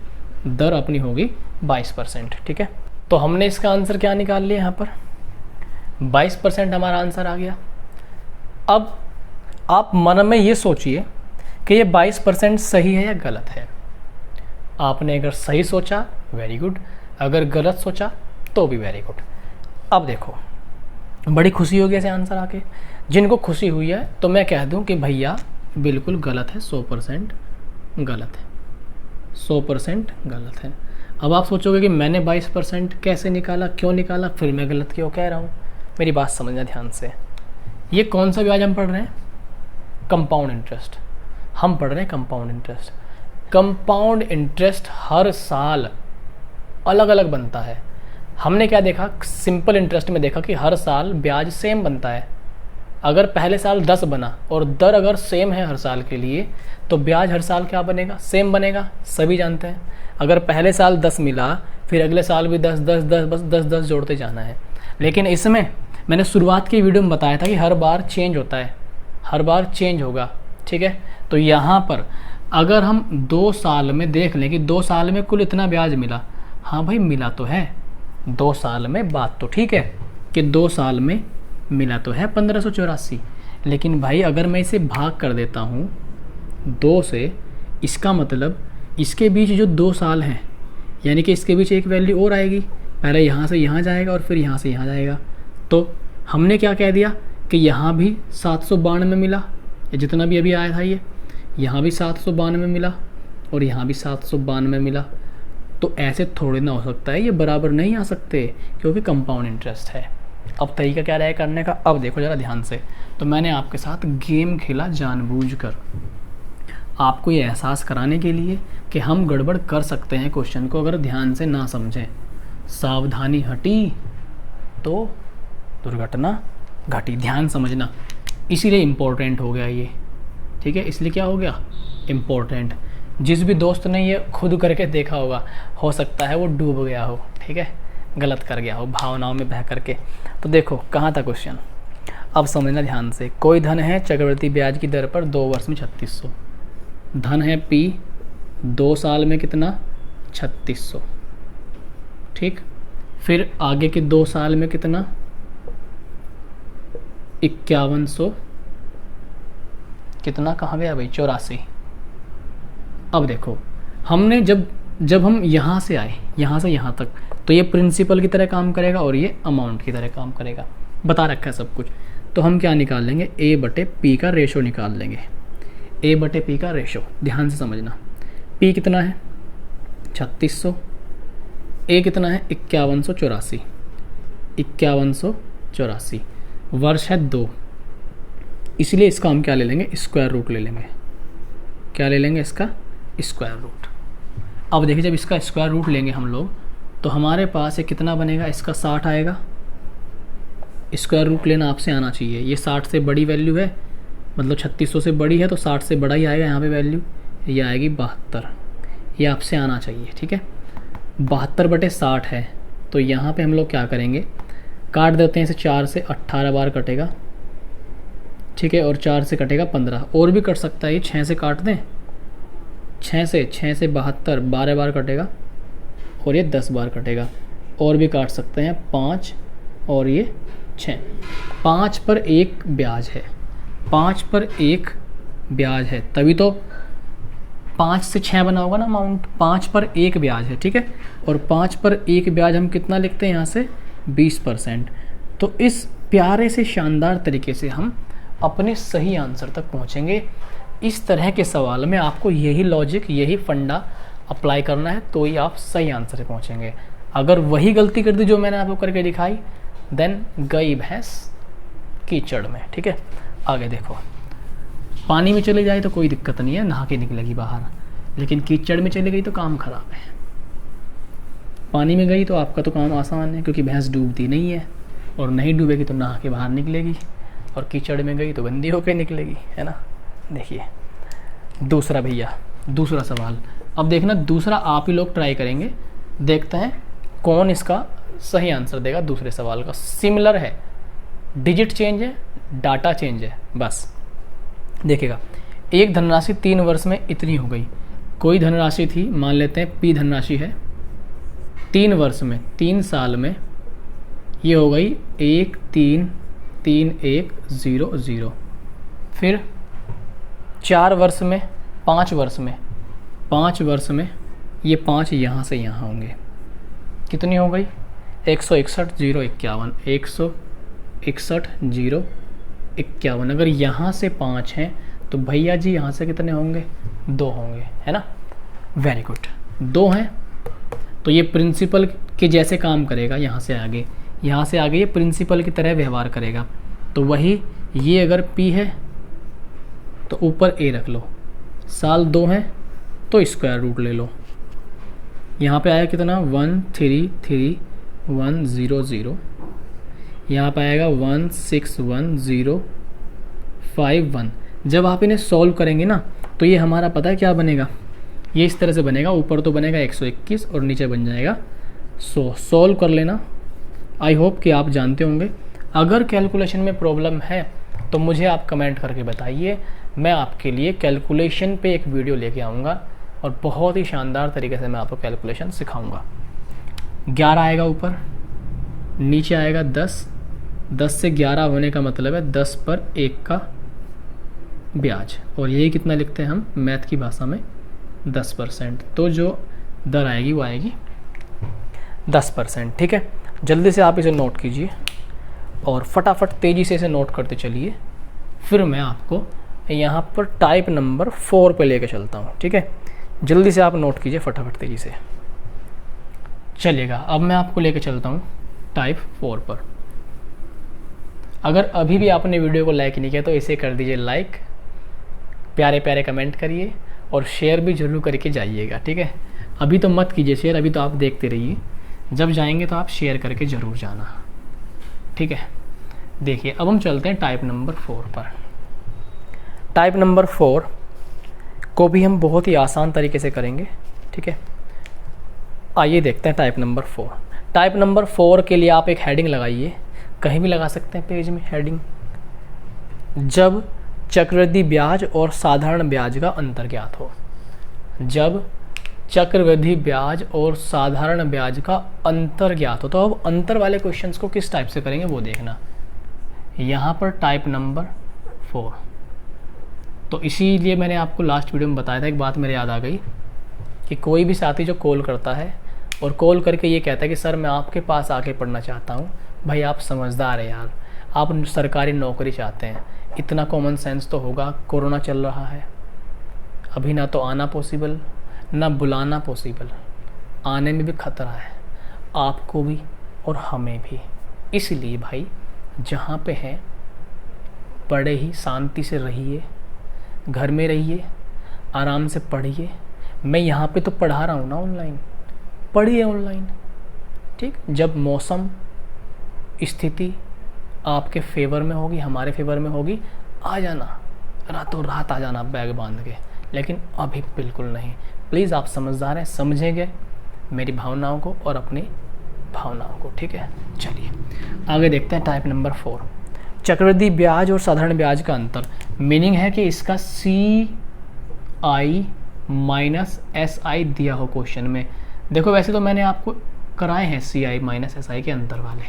दर अपनी होगी 22%, ठीक है। तो हमने इसका आंसर क्या निकाल लिया, यहाँ पर 22% हमारा आंसर आ गया। अब आप मन में ये सोचिए कि ये 22% सही है या गलत है। आपने अगर सही सोचा वेरी गुड, अगर गलत सोचा तो भी वेरी गुड। अब देखो बड़ी खुशी होगी ऐसे आंसर आके। जिनको खुशी हुई है तो मैं कह दूं कि भैया बिल्कुल गलत है, 100% गलत है, 100% गलत है। अब आप सोचोगे कि मैंने 22% कैसे निकाला, क्यों निकाला, फिर मैं गलत क्यों कह रहा हूँ। मेरी बात समझना ध्यान से। ये कौन सा ब्याज हम पढ़ रहे हैं, कंपाउंड इंटरेस्ट। हम पढ़ रहे हैं कंपाउंड इंटरेस्ट। कंपाउंड इंटरेस्ट हर साल अलग अलग बनता है। हमने क्या देखा, सिंपल इंटरेस्ट में देखा कि हर साल ब्याज सेम बनता है। अगर पहले साल 10 बना और दर अगर सेम है हर साल के लिए, तो ब्याज हर साल क्या बनेगा, सेम बनेगा, सभी जानते हैं। अगर पहले साल 10 मिला, फिर अगले साल भी 10 10 10 बस 10 10 जोड़ते जाना है। लेकिन इसमें मैंने शुरुआत की वीडियो में बताया था कि हर बार चेंज होता है, हर बार चेंज होगा, ठीक है। तो यहाँ पर अगर हम 2 साल में देख लें कि 2 साल में कुल इतना ब्याज मिला, हाँ भाई मिला तो है, 2 साल में बात तो ठीक है कि 2 साल में मिला तो है 1584, लेकिन भाई अगर मैं इसे भाग कर देता हूँ 2 से, इसका मतलब इसके बीच जो 2 साल हैं, यानी कि इसके बीच एक वैल्यू और आएगी, पहले यहाँ से यहाँ जाएगा और फिर यहाँ से यहाँ जाएगा। तो हमने क्या कह दिया कि यहाँ भी 792 मिला, या जितना भी अभी आया था ये, यहाँ भी 792 मिला और यहाँ भी 792 मिला। तो ऐसे थोड़े ना हो सकता है, ये बराबर नहीं आ सकते क्योंकि कंपाउंड इंटरेस्ट है। अब तरीका क्या रहेगा करने का, अब देखो ज़रा ध्यान से। तो मैंने आपके साथ गेम खेला जानबूझकर, आपको ये एहसास कराने के लिए कि हम गड़बड़ कर सकते हैं क्वेश्चन को अगर ध्यान से ना समझें। सावधानी हटी तो दुर्घटना घटी, ध्यान समझना, इसीलिए इम्पोर्टेंट हो गया ये, ठीक है, इसलिए क्या हो गया इम्पोर्टेंट। जिस भी दोस्त ने ये खुद करके देखा होगा, हो सकता है वो डूब गया हो, ठीक है, गलत कर गया हो भावनाओं में बह करके। तो देखो कहाँ था क्वेश्चन, अब समझना ध्यान से। कोई धन है चक्रवृद्धि ब्याज की दर पर 2 वर्ष में 3600, धन है P, 2 साल में कितना 3600, ठीक। फिर आगे के 2 साल में कितना 5100, कितना कहाँ गया भाई 84। अब देखो हमने जब हम यहाँ से आए, यहाँ से यहाँ तक, तो ये प्रिंसिपल की तरह काम करेगा और ये अमाउंट की तरह काम करेगा, बता रखा है सब कुछ। तो हम क्या निकाल लेंगे, A/P का रेशो निकाल लेंगे, A/P का रेशो, ध्यान से समझना। P कितना है 3600, A कितना है 5184, 5184, वर्ष है 2, इसलिए इसका हम क्या ले लेंगे स्क्वायर रूट ले लेंगे। क्या ले लेंगे इसका स्क्वायर रूट। अब देखिए जब इसका स्क्वायर रूट लेंगे हम लोग तो हमारे पास ये कितना बनेगा, इसका 60 आएगा। स्क्वायर रूट लेना आपसे आना चाहिए, ये 60 से बड़ी वैल्यू है, मतलब 3600 से बड़ी है तो 60 से बड़ा ही आएगा यहाँ पे वैल्यू, ये आएगी 72, ये आपसे आना चाहिए, ठीक है। 72/60 है, तो यहाँ पे हम लोग क्या करेंगे, काट देते हैं इसे, 4 से 18 बार कटेगा, ठीक है, और 4 से कटेगा 15, और भी कट सकता है ये, 6 से काट दें, 6 से 72, 12 बार कटेगा और ये 10 बार कटेगा, और भी काट सकते हैं 5 और ये 6। 5 पर 1 ब्याज है, 5 पर 1 ब्याज है, तभी तो 5 से 6 बना होगा ना अमाउंट, 5 पर 1 ब्याज है, ठीक है। और 5 पर 1 ब्याज हम कितना लिखते हैं यहाँ से 20%। तो इस प्यारे से शानदार तरीके से हम अपने सही आंसर तक पहुँचेंगे। इस तरह के सवाल में आपको यही लॉजिक, यही फंडा अप्लाई करना है, तो ही आप सही आंसर से पहुँचेंगे। अगर वही गलती कर दी जो मैंने आपको करके दिखाई, देन गई भैंस कीचड़ में, ठीक है। आगे देखो, पानी में चले जाए तो कोई दिक्कत नहीं है, नहा के निकलेगी बाहर, लेकिन कीचड़ में चली गई तो काम खराब है। पानी में गई तो आपका तो काम आसान है क्योंकि भैंस डूबती नहीं है, और नहीं डूबेगी तो नहा के बाहर निकलेगी, और कीचड़ में गई तो गंदी होकर निकलेगी, है ना। देखिए दूसरा भैया, दूसरा सवाल, अब देखना दूसरा आप ही लोग ट्राई करेंगे, देखते हैं कौन इसका सही आंसर देगा। दूसरे सवाल का सिमिलर है, डिजिट चेंज है, डाटा चेंज है, बस देखिएगा। एक धनराशि 3 वर्ष में इतनी हो गई, कोई धनराशि थी, मान लेते हैं P धनराशि है, 3 वर्ष में, 3 साल में ये हो गई 1,3,3,1,0,0। फिर 4 वर्ष में, 5 वर्ष में, 5 वर्ष में ये 5 यहाँ से यहाँ होंगे, कितनी हो गई 161,051, 161,051। अगर यहाँ से 5 हैं तो भैया जी यहाँ से कितने होंगे 2 होंगे, है ना। वेरी गुड, 2 हैं तो ये प्रिंसिपल के जैसे काम करेगा। यहाँ से आगे ये प्रिंसिपल की तरह व्यवहार करेगा। तो वही, ये अगर P है तो ऊपर A रख लो, साल 2 है तो स्क्वायर रूट ले लो। यहाँ पे आया कितना 133,100, यहाँ पे आएगा 161,051। जब आप इन्हें सॉल्व करेंगे ना तो ये हमारा पता है क्या बनेगा, ये इस तरह से बनेगा, ऊपर तो बनेगा 121 और नीचे बन जाएगा 100। सॉल्व कर लेना, आई होप कि आप जानते होंगे। अगर कैलकुलेशन में प्रॉब्लम है तो मुझे आप कमेंट करके बताइए, मैं आपके लिए कैलकुलेशन पे एक वीडियो लेके आऊँगा और बहुत ही शानदार तरीके से मैं आपको कैलकुलेशन सिखाऊंगा। 11 आएगा ऊपर, नीचे आएगा 10, 10 से 11 होने का मतलब है 10 पर 1 का ब्याज, और यही कितना लिखते हैं हम मैथ की भाषा में 10%। तो जो दर आएगी वो आएगी 10%। ठीक है, जल्दी से आप इसे नोट कीजिए और फटाफट तेज़ी से इसे नोट करते चलिए, फिर मैं आपको यहाँ पर टाइप नंबर 4 पे लेके चलता हूँ। ठीक है, जल्दी से आप नोट कीजिए फटाफट तेज़ी से चलिएगा। अब मैं आपको लेके चलता हूँ टाइप 4 पर। अगर अभी भी आपने वीडियो को लाइक नहीं किया तो इसे कर दीजिए लाइक, प्यारे प्यारे कमेंट करिए और शेयर भी जरूर करके जाइएगा। ठीक है, अभी तो मत कीजिए शेयर, अभी तो आप देखते रहिए, जब जाएंगे तो आप शेयर करके ज़रूर जाना। ठीक है, देखिए अब हम चलते हैं टाइप नंबर 4 पर। टाइप नंबर 4 को भी हम बहुत ही आसान तरीके से करेंगे। ठीक है, आइए देखते हैं टाइप नंबर 4। टाइप नंबर 4 के लिए आप एक हेडिंग लगाइए, कहीं भी लगा सकते हैं पेज में हेडिंग, जब चक्रवृद्धि ब्याज और साधारण ब्याज का अंतर ज्ञात हो। जब चक्रवृद्धि ब्याज और साधारण ब्याज का अंतर ज्ञात हो। तो अब अंतर वाले क्वेश्चंस को किस टाइप से करेंगे वो देखना। यहाँ पर टाइप नंबर 4, तो इसीलिए मैंने आपको लास्ट वीडियो में बताया था, एक बात मेरे याद आ गई कि कोई भी साथी जो कॉल करता है और कॉल करके ये कहता है कि सर मैं आपके पास आके पढ़ना चाहता हूँ, भाई आप समझदार है यार, आप सरकारी नौकरी चाहते हैं, इतना कॉमन सेंस तो होगा। कोरोना चल रहा है, अभी ना तो आना पॉसिबल ना बुलाना पॉसिबल, आने में भी खतरा है आपको भी और हमें भी। इसलिए भाई जहाँ पे हैं पढ़े ही, शांति से रहिए, घर में रहिए, आराम से पढ़िए। मैं यहाँ पे तो पढ़ा रहा हूँ ना ऑनलाइन, पढ़िए ऑनलाइन। ठीक, जब मौसम स्थिति आपके फेवर में होगी, हमारे फेवर में होगी, आ जाना, रातों रात आ जाना बैग बांध के, लेकिन अभी बिल्कुल नहीं। प्लीज़ आप समझदार हैं, समझेंगे मेरी भावनाओं को और अपनी भावनाओं को। ठीक है, चलिए आगे देखते हैं टाइप नंबर 4, चक्रवृद्धि ब्याज और साधारण ब्याज का अंतर। मीनिंग है कि इसका CI माइनस SI दिया हो क्वेश्चन में। देखो वैसे तो मैंने आपको कराए हैं CI माइनस SI के अंतर वाले,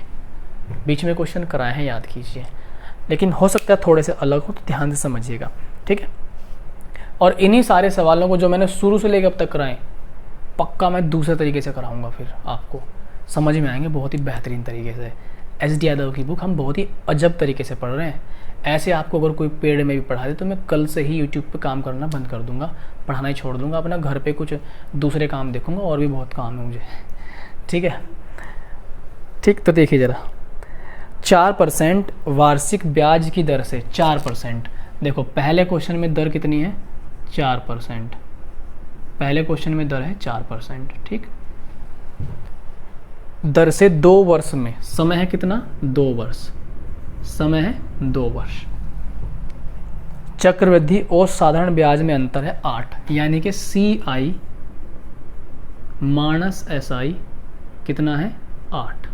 बीच में क्वेश्चन कराए हैं, याद कीजिए, लेकिन हो सकता है थोड़े से अलग हो, तो ध्यान से समझिएगा। ठीक है, और इन्हीं सारे सवालों को जो मैंने शुरू से लेकर अब तक कराए, पक्का मैं दूसरे तरीके से कराऊंगा, फिर आपको समझ में आएंगे बहुत ही बेहतरीन तरीके से। SD यादव की बुक हम बहुत ही अजब तरीके से पढ़ रहे हैं। ऐसे आपको अगर कोई पेड में भी पढ़ा दे तो मैं कल से ही YouTube पे काम करना बंद कर दूंगा, पढ़ाना ही छोड़ दूंगा, अपना घर पे कुछ दूसरे काम देखूंगा, और भी बहुत काम है मुझे। ठीक है, ठीक, तो देखिए ज़रा, 4% वार्षिक ब्याज की दर से 4%। देखो पहले क्वेश्चन में दर कितनी है, 4%। पहले क्वेश्चन में दर है 4%। ठीक, दर से 2 वर्ष में, समय है कितना, 2 वर्ष, समय है 2 वर्ष। चक्रवृद्धि और साधारण ब्याज में अंतर है 8, यानी कि CI माइनस SI कितना है, 8।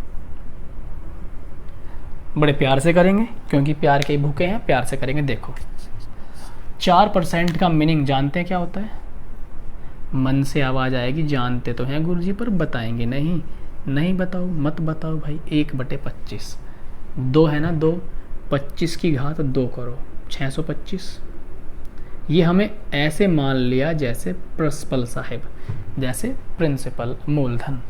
बड़े प्यार से करेंगे क्योंकि प्यार के भूखे हैं, प्यार से करेंगे। देखो 4% का मीनिंग जानते हैं क्या होता है? मन से आवाज़ आएगी, जानते तो हैं गुरुजी पर बताएंगे नहीं। नहीं बताओ, मत बताओ भाई। 1/25, 2 है ना, 2, 25 की घात 2 करो, 625। ये हमें ऐसे मान लिया जैसे प्रिंसिपल साहब, जैसे प्रिंसिपल मूलधन।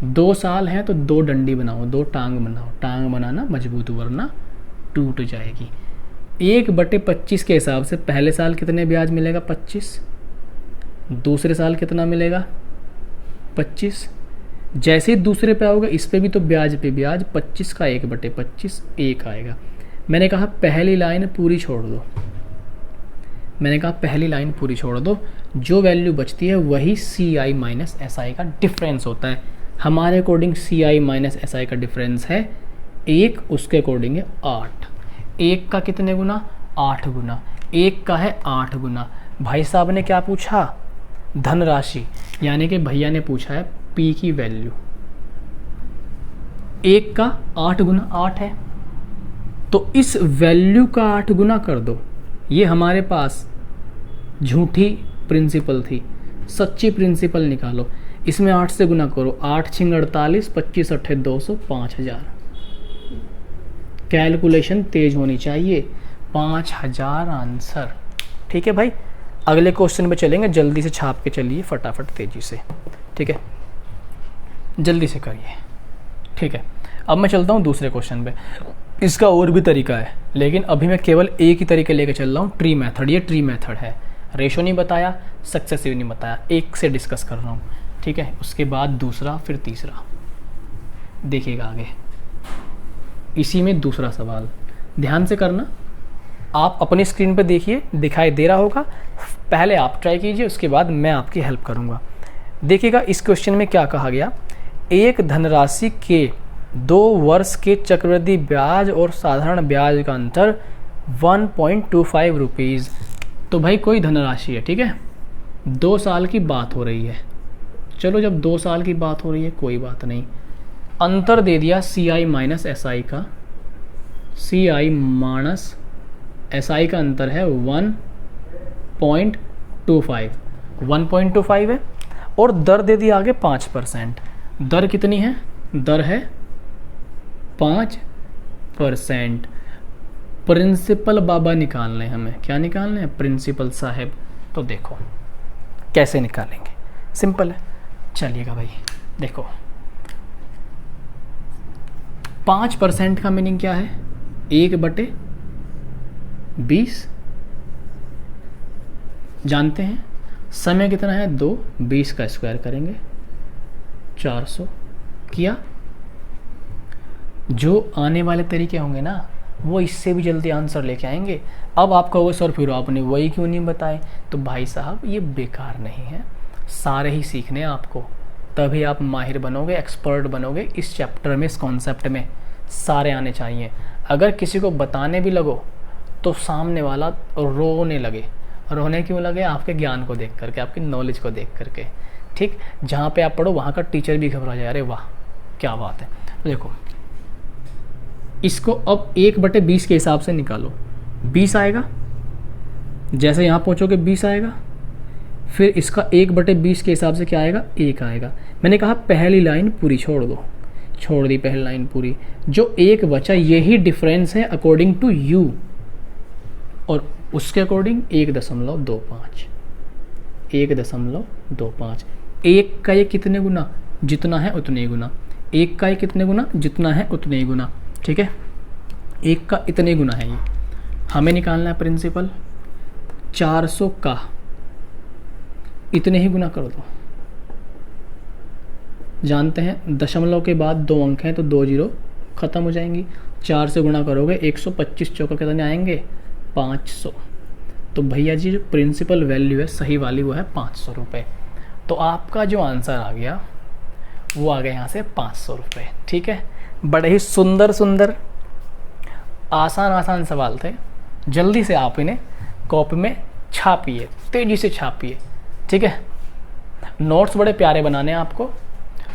2 साल है तो 2 डंडी बनाओ, 2 टांग बनाओ, टांग बनाना मजबूत वरना टूट जाएगी। 1/25 के हिसाब से पहले साल कितने ब्याज मिलेगा, 25। दूसरे साल कितना मिलेगा, 25। जैसे ही दूसरे पे आओगे इस पे भी तो ब्याज पे ब्याज, 25 का 1/25 1 आएगा। मैंने कहा पहली लाइन पूरी छोड़ दो, मैंने कहा पहली लाइन पूरी छोड़ दो, जो वैल्यू बचती है वही CI माइनस SI का डिफरेंस होता है। हमारे अकॉर्डिंग CI माइनस SI का डिफरेंस है 1, उसके अकॉर्डिंग है 8। 1 का कितने गुना, 8 गुना। 1 का है 8 गुना। भाई साहब ने क्या पूछा, धनराशि, यानी कि भैया ने पूछा है P की वैल्यू। 1 का 8 गुना 8 है, तो इस वैल्यू का 8 गुना कर दो। ये हमारे पास झूठी प्रिंसिपल थी, सच्ची प्रिंसिपल निकालो। इसमें 8 से गुना करो, 8 × 48, 25 × 8 200, 5000। कैलकुलेशन तेज होनी चाहिए। 5000 आंसर। ठीक है भाई, अगले क्वेश्चन पे चलेंगे, जल्दी से छाप के चलिए फटाफट तेजी से। ठीक है, जल्दी से करिए। ठीक है, अब मैं चलता हूँ दूसरे क्वेश्चन पे। इसका और भी तरीका है, लेकिन अभी मैं केवल एक ही तरीके लेके चल रहा हूँ, ट्री मेथड। ये ट्री मेथड है, रेशो नहीं बताया, सक्सेसिव नहीं बताया, एक से डिस्कस कर रहा हूँ। ठीक है, उसके बाद दूसरा, फिर तीसरा। देखिएगा आगे, इसी में दूसरा सवाल ध्यान से करना। आप अपनी स्क्रीन पे देखिए, दिखाई दे रहा होगा। पहले आप ट्राई कीजिए, उसके बाद मैं आपकी हेल्प करूँगा। देखिएगा इस क्वेश्चन में क्या कहा गया, एक धनराशि के 2 वर्ष के चक्रवृद्धि ब्याज और साधारण ब्याज का अंतर 1.25 रुपीज़। तो भाई कोई धनराशि है, ठीक है, 2 साल की बात हो रही है। चलो जब 2 साल की बात हो रही है कोई बात नहीं, अंतर दे दिया CI माइनस SI का। CI माइनस SI का अंतर है 1.25 है, और दर दे दिया आगे 5%। दर कितनी है, दर है 5%। प्रिंसिपल बाबा निकालने हैं हमें, क्या निकालने हैं, प्रिंसिपल साहब। तो देखो कैसे निकालेंगे, सिंपल है, चलिएगा भाई। देखो 5% का मीनिंग क्या है, 1/20 जानते हैं। समय कितना है 2, 20 का स्क्वायर करेंगे 400 किया। जो आने वाले तरीके होंगे ना वो इससे भी जल्दी आंसर लेके आएंगे। अब आप कहोगे सर फिर आपने वही क्यों नहीं बताए, तो भाई साहब ये बेकार नहीं है, सारे ही सीखने हैं आपको, तभी आप माहिर बनोगे, एक्सपर्ट बनोगे इस चैप्टर में, इस कॉन्सेप्ट में सारे आने चाहिए। अगर किसी को बताने भी लगो तो सामने वाला रोने लगे। रोने क्यों लगे, आपके ज्ञान को देख करके, आपकी नॉलेज को देख करके। ठीक, जहाँ पे आप पढ़ो वहाँ का टीचर भी घबरा जाए, अरे वाह क्या बात है। तो देखो इसको अब 1/20 के हिसाब से निकालो, 20 आएगा, जैसे यहाँ पहुँचोगे 20 आएगा, फिर इसका 1/20 के हिसाब से क्या आएगा, 1 आएगा। मैंने कहा पहली लाइन पूरी छोड़ दो, छोड़ दी पहली लाइन पूरी, जो 1 बचा यही डिफरेंस है अकॉर्डिंग टू यू, और उसके अकॉर्डिंग 1.25। 1.25, 1 का ये कितने गुना, जितना है उतने ही गुना। 1 का ये कितने गुना, जितना है उतने ही गुना। ठीक है, 1 का इतने गुना है ये, हमें निकालना है प्रिंसिपल। 400 का इतने ही गुना कर दो। जानते हैं दशमलव के बाद 2 अंक हैं तो 2 जीरो खत्म हो जाएंगी। 4 से गुणा करोगे 125 चौका कितने आएंगे, 500। तो भैया जी जो प्रिंसिपल वैल्यू है सही वाली वो है 500 रुपये। तो आपका जो आंसर आ गया वो आ गया यहाँ से 500 रुपये। ठीक है, बड़े ही सुंदर सुंदर आसान सवाल थे। जल्दी से आप इन्हें कॉपी में छापिए, तेज़ी से छापिए। ठीक है, नोट्स बड़े प्यारे बनाने हैं आपको,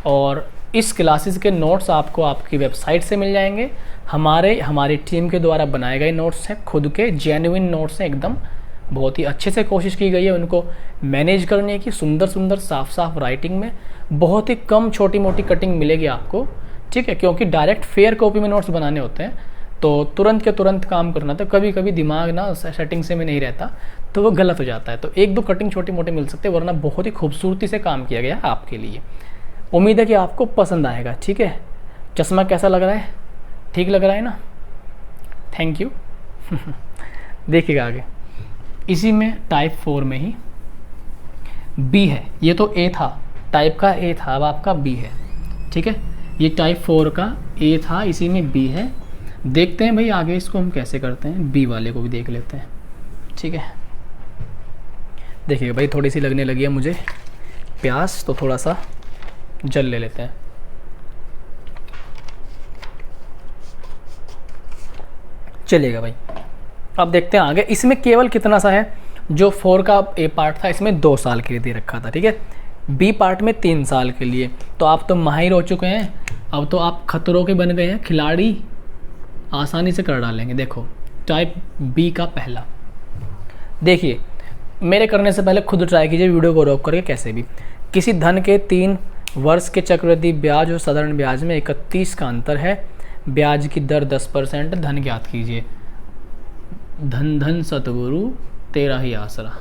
और इस क्लासेस के नोट्स आपको आपकी वेबसाइट से मिल जाएंगे। हमारी टीम के द्वारा बनाए गए नोट्स हैं, खुद के जेन्युइन नोट्स हैं एकदम, बहुत ही अच्छे से कोशिश की गई है उनको मैनेज करने की, सुंदर सुंदर साफ राइटिंग में, बहुत ही कम छोटी मोटी कटिंग मिलेगी आपको। ठीक है, क्योंकि डायरेक्ट फेयर कॉपी में नोट्स बनाने होते हैं तो तुरंत के तुरंत काम करना, तो कभी कभी दिमाग ना सेटिंग से में नहीं रहता तो वो गलत हो जाता है। तो 1-2 कटिंग छोटी मोटी मिल सकते हैं, वरना बहुत ही खूबसूरती से काम किया गया आपके लिए। उम्मीद है कि आपको पसंद आएगा। ठीक है, चश्मा कैसा लग रहा है, ठीक लग रहा है ना, थैंक यू। देखिएगा आगे, इसी में टाइप 4 में ही बी है। ये तो ए था, टाइप का ए था, अब आपका बी है। ठीक है, ये टाइप 4 का ए था, इसी में बी है। देखते हैं भाई आगे इसको हम कैसे करते हैं, बी वाले को भी देख लेते हैं। ठीक है, देखिए भाई थोड़ी सी लगने लगी है मुझे प्यास, तो थोड़ा सा जल ले लेते हैं। चलिएगा भाई, अब देखते हैं आगे। इसमें केवल कितना सा है, जो 4 का ए पार्ट था इसमें 2 साल के लिए दे रखा था। ठीक है, बी पार्ट में 3 साल के लिए। तो आप तो माहिर हो चुके हैं, अब तो आप खतरों के बन गए हैं, खिलाड़ी आसानी से कर डालेंगे। देखो टाइप बी का पहला, देखिए मेरे करने से पहले खुद ट्राई कीजिए वीडियो को रोक करके, कैसे भी। किसी धन के 3 वर्ष के चक्रवृद्धि ब्याज और साधारण ब्याज में 31 का अंतर है। ब्याज की दर 10%, धन ज्ञात कीजिए। धन धन सतगुरु तेरा ही आसरा,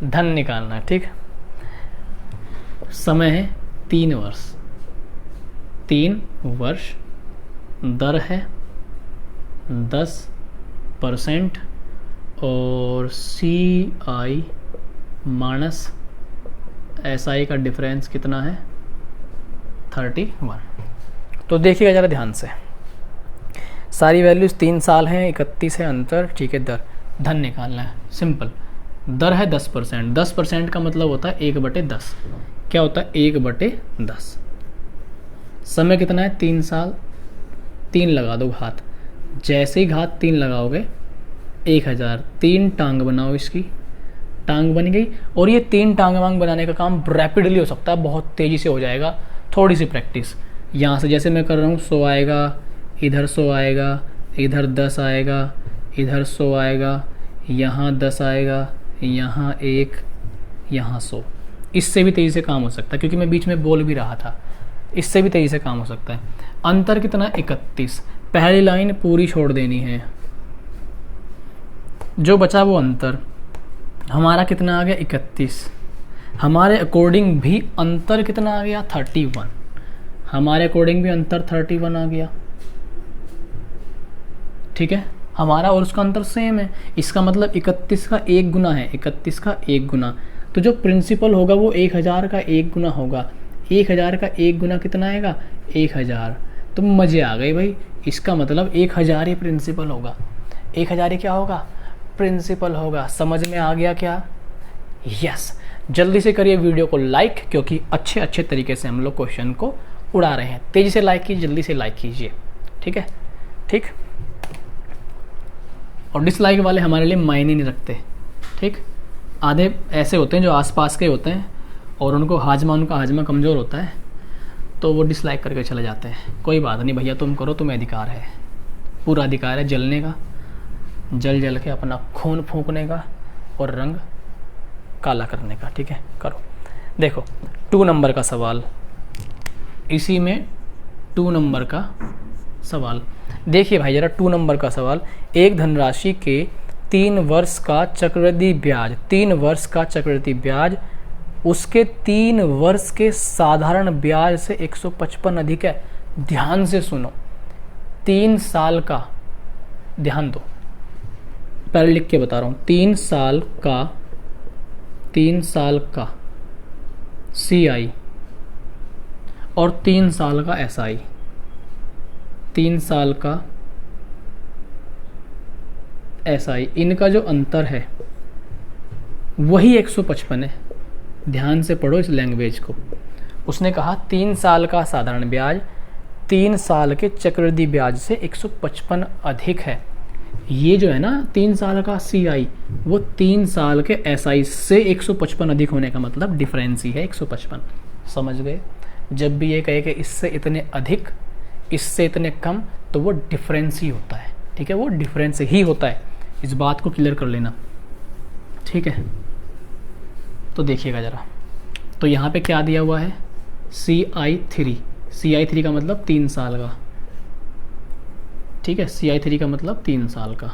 धन निकालना है। ठीक, समय है 3 वर्ष, 3 वर्ष, दर है 10% और CI माइनस SI का डिफरेंस कितना है 31। तो देखिएगा ज़रा ध्यान से, सारी वैल्यूज़ 3 साल हैं, 31 है अंतर। ठीक है, दर, धन निकालना है, सिंपल। दर है 10%, 10% का मतलब होता है 1/10। क्या होता है 1/10। समय कितना है 3 साल, 3 लगा दो घात, जैसे ही घात 3 लगाओगे 1000, 3 टांग बनाओ, इसकी टांग बन गई। और ये 3 टांग वांग बनाने का काम रैपिडली हो सकता है, बहुत तेज़ी से हो जाएगा, थोड़ी सी प्रैक्टिस। यहाँ से जैसे मैं कर रहा हूँ 100 आएगा, इधर 100 आएगा, इधर 10 आएगा, इधर 100 आएगा, यहाँ 10 आएगा, यहाँ 1, यहाँ 100। इससे भी तेज़ी से काम हो सकता है, क्योंकि मैं बीच में बोल भी रहा था, इससे भी तेज़ी से काम हो सकता है। अंतर कितना 31, पहली लाइन पूरी छोड़ देनी है, जो बचा वो अंतर। हमारा कितना आ गया 31, हमारे अकॉर्डिंग भी अंतर कितना आ गया 31, हमारे अकॉर्डिंग भी अंतर 31 आ गया। ठीक है, हमारा और उसका अंतर सेम है, इसका मतलब 31 का 1 गुना है, 31 का 1 गुना। तो जो प्रिंसिपल होगा वो 1000 का 1 गुना होगा। 1000 का 1 गुना कितना आएगा 1000। तो मज़े आ गए भाई, इसका मतलब 1000 ही प्रिंसिपल होगा। 1000 ही क्या होगा प्रिंसिपल होगा। समझ में आ गया क्या? यस। जल्दी से करिए वीडियो को लाइक, क्योंकि अच्छे तरीके से हम लोग क्वेश्चन को उड़ा रहे हैं। तेज़ी से लाइक कीजिए, जल्दी से लाइक कीजिए। ठीक है, ठीक। और डिसलाइक वाले हमारे लिए मायने नहीं रखते। ठीक, आधे ऐसे होते हैं जो आसपास के होते हैं और उनका हाजमा कमज़ोर होता है, तो वो डिसलाइक करके चले जाते हैं। कोई बात नहीं भैया, तुम करो, तुम्हें अधिकार है, पूरा अधिकार है जलने का, जल के अपना खून फूंकने का और रंग काला करने का। ठीक है, करो। देखो 2 नंबर का सवाल, इसी में 2 नंबर का सवाल देखिए भाई जरा। 2 नंबर का सवाल, एक धनराशि के 3 वर्ष का चक्रवृद्धि ब्याज, 3 वर्ष का चक्रवृद्धि ब्याज उसके 3 वर्ष के साधारण ब्याज से 155 अधिक है। ध्यान से सुनो, 3 साल का, ध्यान दो, पहले लिख के बता रहा हूं। 3 साल का CI और 3 साल का SI, 3 साल का SI, इनका जो अंतर है वही 155 है। ध्यान से पढ़ो इस लैंग्वेज को। उसने कहा 3 साल का साधारण ब्याज 3 साल के चक्रवृद्धि ब्याज से 155 अधिक है। ये जो है ना 3 साल का CI वो 3 साल के SI से 155 अधिक होने का मतलब डिफरेंस ही है 155। समझ गए? जब भी ये कहे कि इससे इतने अधिक, इससे इतने कम, तो वो डिफरेंस ही होता है। ठीक है, वो डिफरेंस ही होता है। इस बात को क्लियर कर लेना। ठीक है, तो देखिएगा ज़रा। तो यहाँ पे क्या दिया हुआ है CI3, CI3 का मतलब 3 साल का। ठीक है, CI3 का मतलब 3 साल का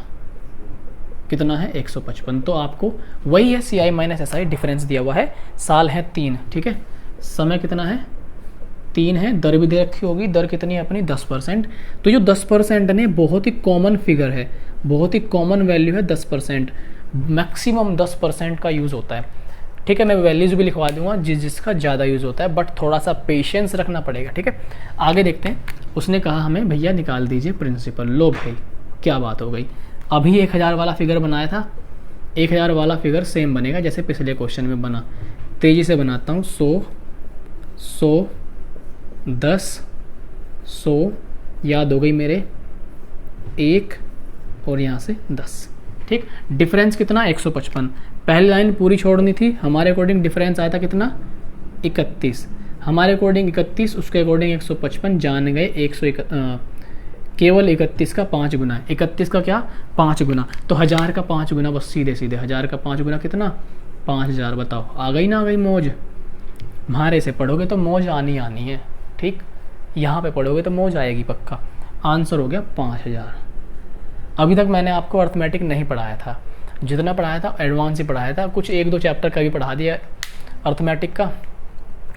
कितना है 155। तो आपको वही है CI माइनस SI, डिफरेंस दिया हुआ है, साल है 3। ठीक है, समय कितना है 3 है, दर भी दे रखी होगी। दर कितनी है अपनी 10%। तो जो 10% ने बहुत ही कॉमन फिगर है, बहुत ही कॉमन वैल्यू है 10%। मैक्सिमम 10% का यूज़ होता है। ठीक है, मैं वैल्यूज़ भी लिखवा दूंगा जिसका ज़्यादा यूज़ होता है, बट थोड़ा सा पेशेंस रखना पड़ेगा। ठीक है, आगे देखते हैं। उसने कहा हमें भैया निकाल दीजिए प्रिंसिपल। लो भाई, क्या बात हो गई। अभी 1000 वाला फिगर बनाया था, 1000 वाला फिगर सेम बनेगा जैसे पिछले क्वेश्चन में बना। तेज़ी से बनाता हूँ। 100 10 100 याद हो गई मेरे, 1 और यहाँ से 10। ठीक, डिफरेंस कितना 155। पहली लाइन पूरी छोड़नी थी, हमारे अकॉर्डिंग डिफरेंस आया था कितना 31। हमारे अकॉर्डिंग 31, उसके अकॉर्डिंग 155। जान गए 100 केवल 31 का 5 गुना है। 31 का क्या 5 गुना, तो 1000 का 5 गुना, बस सीधे 1000 का 5 गुना कितना 5000। बताओ आ गई ना आ गई मौज? म्हारे से पढ़ोगे तो मौज आनी है। ठीक, यहाँ पे पढ़ोगे तो मौज आएगी पक्का। आंसर हो गया 5000। अभी तक मैंने आपको अर्थमेटिक नहीं पढ़ाया था, जितना पढ़ाया था एडवांस ही पढ़ाया था, कुछ 1-2 चैप्टर का भी पढ़ा दिया अर्थमेटिक का।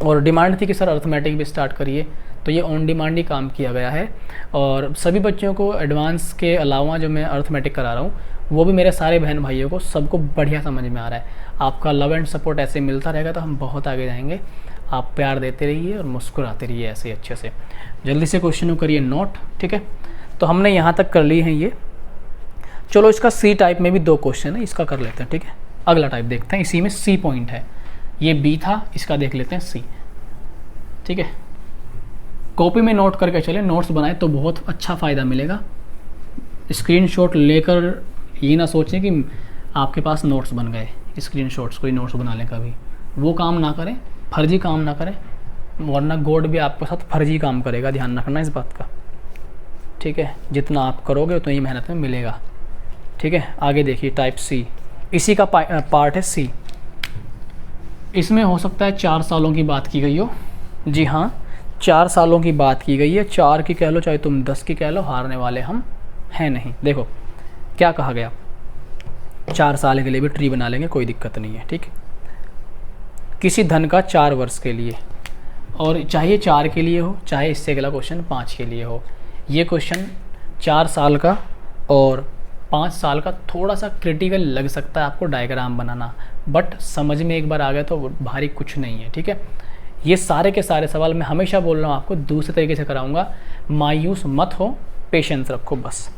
और डिमांड थी कि सर अर्थमेटिक भी स्टार्ट करिए, तो ये ऑन डिमांड ही काम किया गया है। और सभी बच्चों को एडवांस के अलावा जो मैं अर्थमेटिक करा रहा हूँ वो भी मेरे सारे बहन भाइयों को सबको बढ़िया समझ में आ रहा है। आपका लव एंड सपोर्ट ऐसे मिलता रहेगा तो हम बहुत आगे जाएंगे। आप प्यार देते रहिए और मुस्कुराते रहिए ऐसे अच्छे से। जल्दी से क्वेश्चन को करिए नोट, ठीक है। तो हमने यहाँ तक कर ली है ये। चलो इसका सी टाइप में भी 2 क्वेश्चन है, इसका कर लेते हैं, ठीक है। अगला टाइप देखते हैं, इसी में सी पॉइंट है, ये बी था, इसका देख लेते हैं सी, ठीक है। कॉपी में नोट करके चले, नोट्स बनाए तो बहुत अच्छा फ़ायदा मिलेगा। स्क्रीनशॉट लेकर ये ना सोचें कि आपके पास नोट्स बन गए, स्क्रीनशॉट्स कोई नोट्स बना लें कभी, वो काम ना करें, फर्जी काम ना करें, वरना गॉड भी आपके साथ फर्जी काम करेगा, ध्यान रखना इस बात का, ठीक है। जितना आप करोगे उतना ही मेहनत में मिलेगा, ठीक है। आगे देखिए टाइप सी, इसी का पार्ट है सी। इसमें हो सकता है 4 सालों की बात की गई हो, जी हाँ 4 सालों की बात की गई है, 4 की कह लो चाहे तुम 10 की कह लो, हारने वाले हम हैं नहीं। देखो क्या कहा गया, 4 साल के लिए भी ट्री बना लेंगे, कोई दिक्कत नहीं है, ठीक। किसी धन का 4 वर्ष के लिए, और चाहे 4 के लिए हो चाहे इससे अगला क्वेश्चन 5 के लिए हो। ये क्वेश्चन 4 साल का और 5 साल का थोड़ा सा क्रिटिकल लग सकता है आपको डायग्राम बनाना, बट समझ में एक बार आ गया तो भारी कुछ नहीं है, ठीक है। ये सारे के सारे सवाल मैं हमेशा बोल रहा हूँ आपको दूसरे तरीके से कराऊंगा, मायूस मत हो, पेशेंस रखो बस।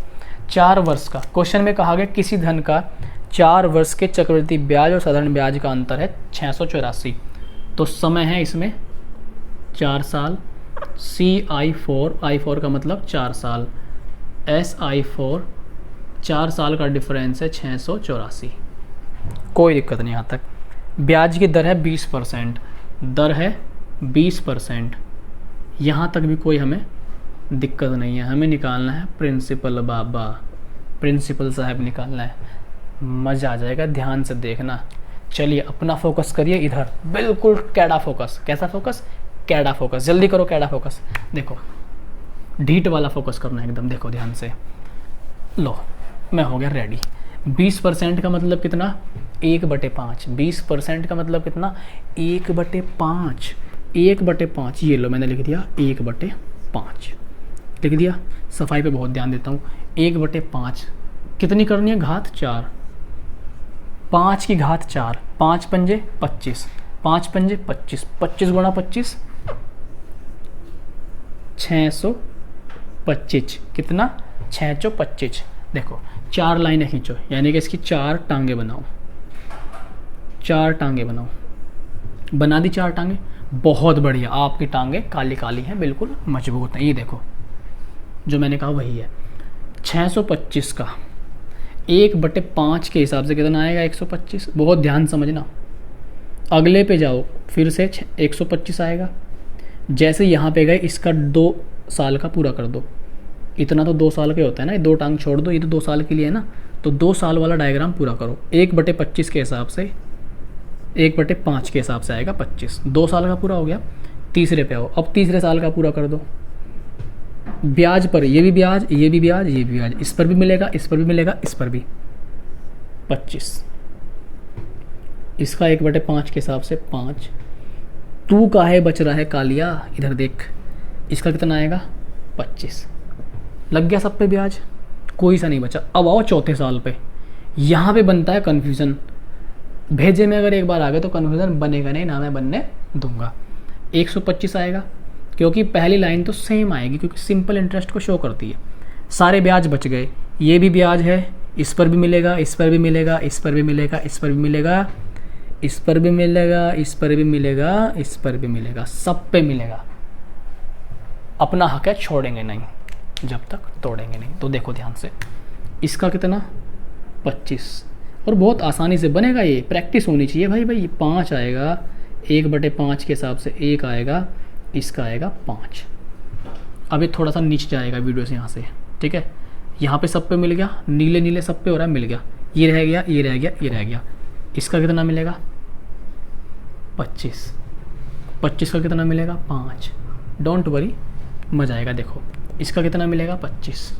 4 वर्ष का क्वेश्चन में कहा गया किसी धन का 4 वर्ष के चक्रवृद्धि ब्याज और साधारण ब्याज का अंतर है 684। तो समय है इसमें 4 साल, I4 का मतलब 4 साल, SI4 4 साल का डिफरेंस है 684। कोई दिक्कत नहीं यहाँ तक। ब्याज की दर है 20%, दर है 20%, यहाँ तक भी कोई हमें दिक्कत नहीं है। हमें निकालना है प्रिंसिपल बाबा, प्रिंसिपल साहब निकालना है, मज़ा आ जाएगा, ध्यान से देखना। चलिए अपना फोकस करिए इधर, बिल्कुल कैडा फोकस। कैसा फोकस? कैडा फोकस। जल्दी करो कैडा फोकस। देखो ढीठ वाला फोकस करना है एकदम, देखो ध्यान से। लो मैं हो गया रेडी। 20% का मतलब कितना? 1/5। 20% का मतलब कितना? 1/5। 1/5 ये लो मैंने लिख दिया, 1/5 लिख दिया। सफाई पे बहुत ध्यान देता हूँ। 1/5 कितनी करनी है? घात 4। 5 की घात 4, 5 पंजे 25, 5 पंजे 25, 25 गुणा 25 625। कितना? 625। देखो 4 लाइनें खींचो, यानी कि इसकी 4 टांगे बनाओ। 4 टांगे बनाओ। बना दी 4 टांगे, बहुत बढ़िया। आपकी टांगे काली काली हैं, बिल्कुल मजबूत हैं। ये देखो जो मैंने कहा वही है। 625 का 1/5 के हिसाब से कितना आएगा? 125। बहुत ध्यान समझना। अगले पे जाओ, फिर से 125 आएगा। जैसे यहाँ पे गए, इसका 2 साल का पूरा कर दो। इतना तो 2 साल के होता है ना, 2 टांग छोड़ दो, ये तो 2 साल के लिए है ना, तो 2 साल वाला डायग्राम पूरा करो। 1/25 के हिसाब से, 1/5 के हिसाब से आएगा 25। 2 साल का पूरा हो गया। तीसरे पे आओ, अब तीसरे साल का पूरा कर दो। ब्याज पर ये भी ब्याज, ये भी ब्याज, ये भी ब्याज, इस पर भी मिलेगा, इस पर भी मिलेगा, इस पर भी 25। इसका 1/5 के हिसाब से 5। तू काहे बच रहा है कालिया? इधर देख, इसका कितना आएगा? 25। लग गया सब पे ब्याज, कोई सा नहीं बचा। अब आओ चौथे साल पे, यहाँ पे बनता है कन्फ्यूज़न। भेजे में अगर एक बार आ गए तो कन्फ्यूज़न बनेगा नहीं, ना मैं बनने दूंगा। 125 आएगा, क्योंकि पहली लाइन तो सेम आएगी, क्योंकि सिंपल इंटरेस्ट को शो करती है। सारे ब्याज बच गए। ये भी ब्याज है, इस पर भी मिलेगा, इस पर भी मिलेगा, इस पर भी मिलेगा, इस पर भी मिलेगा, इस पर भी मिलेगा, इस पर भी मिलेगा, इस पर भी मिलेगा, सब पे मिलेगा। अपना हक है, छोड़ेंगे नहीं जब तक तोड़ेंगे नहीं। तो देखो ध्यान से, इसका कितना? 25। और बहुत आसानी से बनेगा, ये प्रैक्टिस होनी चाहिए भाई। 5 आएगा, 1/5 के हिसाब से 1 आएगा, इसका आएगा 5। अब ये थोड़ा सा नीचे जाएगा वीडियो से यहाँ से, ठीक है। यहाँ पे सब पे मिल गया, नीले नीले सब पे हो रहा है, मिल गया। ये रह गया, ये रह गया, ये रह गया। इसका कितना मिलेगा? 25। 25 का कितना मिलेगा? 5। डोंट वरी, मजा आएगा। देखो इसका कितना मिलेगा 25।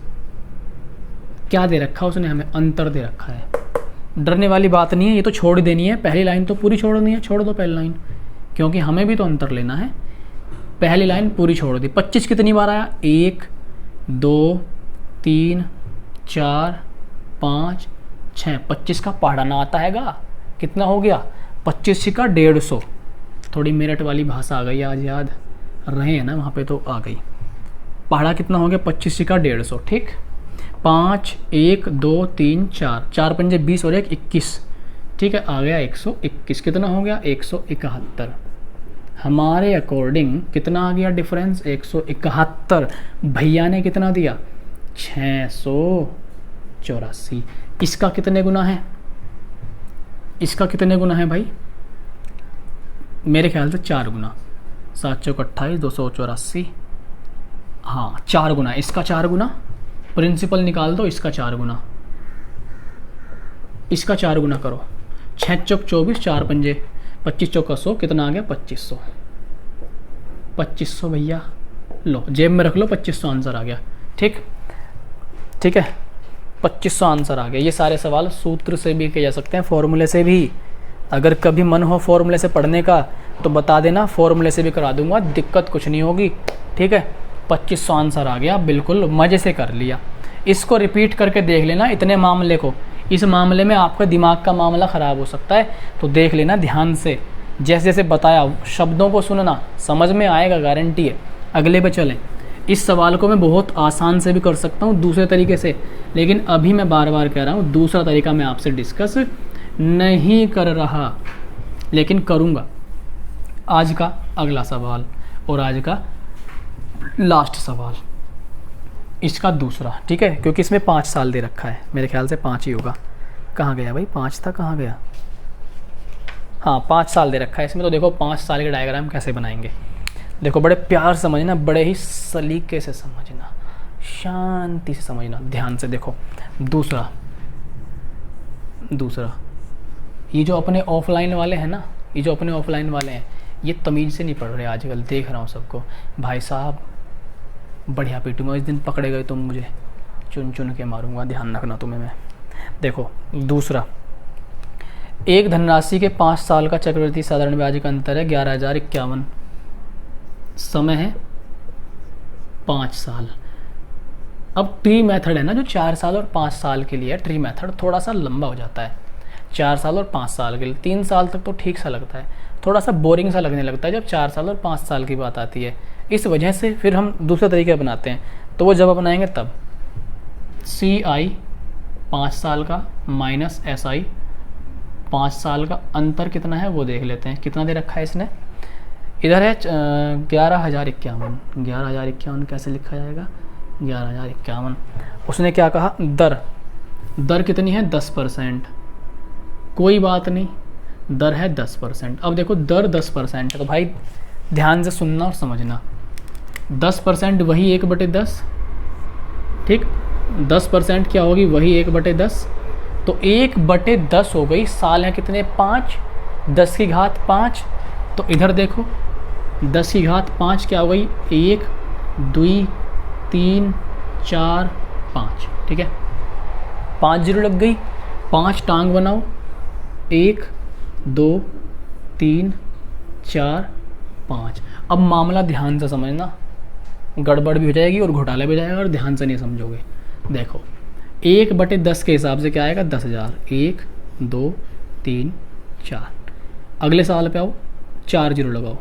क्या दे रखा है उसने हमें, अंतर दे रखा है। डरने वाली बात नहीं है, ये तो छोड़ देनी है, पहली लाइन तो पूरी छोड़नी है, छोड़ दो पहली लाइन, क्योंकि हमें भी तो अंतर लेना है। पहली लाइन पूरी छोड़ दी। 25 कितनी बार आया, 1 2 3 4 5 6, 25 का पढ़ना आता हैगा, कितना हो गया 25 का 150। थोड़ी मेरठ वाली भाषा आ गई आज, याद रहे हैं ना वहाँ पे तो आ गई। पहाड़ा कितना हो गया 25 का 150, ठीक। 5 1 2 3 4, 4 पंजे 20 और 1 21, ठीक है, आ गया 121। कितना हो गया 171। हमारे अकॉर्डिंग कितना आ गया डिफरेंस 171। भैया ने कितना दिया 684। इसका कितने गुना है, इसका कितने गुना है भाई, मेरे ख्याल से 4 गुना। 7 चौक 28, 284, हाँ 4 गुना, इसका 4 गुना। प्रिंसिपल निकाल दो, इसका 4 गुना, इसका 4 गुना करो। 6 चौक 24, 4 पंजे 25 चौक 100, कितना आ गया 2500। 2500 भैया लो जेब में रख लो, 2500 आंसर आ गया, ठीक, ठीक है 2500 आंसर आ गया। ये सारे सवाल सूत्र से भी किए जा सकते हैं, फॉर्मूले से भी। अगर कभी मन हो फॉर्मूले से पढ़ने का तो बता देना, फॉर्मूले से भी करा दूंगा, दिक्कत कुछ नहीं होगी, ठीक है। 2500 आंसर आ गया, बिल्कुल मज़े से कर लिया। इसको रिपीट करके देख लेना इतने मामले को, इस मामले में आपका दिमाग का मामला ख़राब हो सकता है, तो देख लेना ध्यान से, जैसे जैसे बताया शब्दों को सुनना, समझ में आएगा, गारंटी है। अगले पे चलें। इस सवाल को मैं बहुत आसान से भी कर सकता हूँ दूसरे तरीके से, लेकिन अभी मैं बार बार कह रहा हूँ दूसरा तरीका मैं आपसे डिस्कस नहीं कर रहा, लेकिन करूँगा। आज का अगला सवाल और आज का लास्ट सवाल, इसका दूसरा, ठीक है, क्योंकि इसमें 5 साल दे रखा है, मेरे ख्याल से 5 ही होगा। कहाँ गया भाई 5 था, कहाँ गया, हाँ 5 साल दे रखा है इसमें। तो देखो 5 साल के डायग्राम कैसे बनाएंगे, देखो बड़े प्यार से समझना, बड़े ही सलीके से समझना, शांति से समझना, ध्यान से देखो। दूसरा ये जो अपने ऑफलाइन वाले हैं ना, ये जो अपने ऑफलाइन वाले हैं, ये तमीज़ से नहीं पढ़ रहे आजकल, देख रहा हूँ सबको। भाई साहब बढ़िया पीटूंगा, इस दिन पकड़े गए तुम मुझे चुन चुन के मारूंगा, ध्यान रखना तुम्हें मैं। देखो दूसरा, एक धनराशि के 5 साल का चक्रवृद्धि साधारण ब्याज का अंतर है 11,051, समय है 5 साल। अब ट्री मेथड है ना जो 4 साल और 5 साल के लिए है, ट्री मेथड थोड़ा सा लंबा हो जाता है 4 साल और 5 साल के लिए। 3 साल तक तो ठीक सा लगता है, थोड़ा सा बोरिंग सा लगने लगता है जब 4 साल और 5 साल की बात आती है। इस वजह से फिर हम दूसरे तरीके अपनाते हैं, तो वो जब अपनाएंगे तब CI 5 साल का माइनस SI 5 साल का, अंतर कितना है वो देख लेते हैं। कितना दे रखा है इसने, इधर है 11,051। 11,051 कैसे लिखा जाएगा, 11,051। उसने क्या कहा, दर कितनी है 10%, कोई बात नहीं, दर है 10%। अब देखो दर 10% है, तो भाई ध्यान से सुनना और समझना। 10% वही 1/10, ठीक, 10% क्या होगी, वही 1/10, तो 1/10 हो गई। साल है कितने 5, 10 की घात 5, तो इधर देखो 10 की घात 5 क्या हो गई, 1 2 3 4 5, ठीक है, 5 जीरो लग गई, 5 टांग बनाओ, 1 2 3 4 5। अब मामला ध्यान से समझना, गड़बड़ भी हो जाएगी और घोटाला भी हो जाएगा और ध्यान से नहीं समझोगे। देखो 1/10 के हिसाब से क्या आएगा 10,000, 1 2 3 4। अगले साल पे आओ, 4 जीरो लगाओ,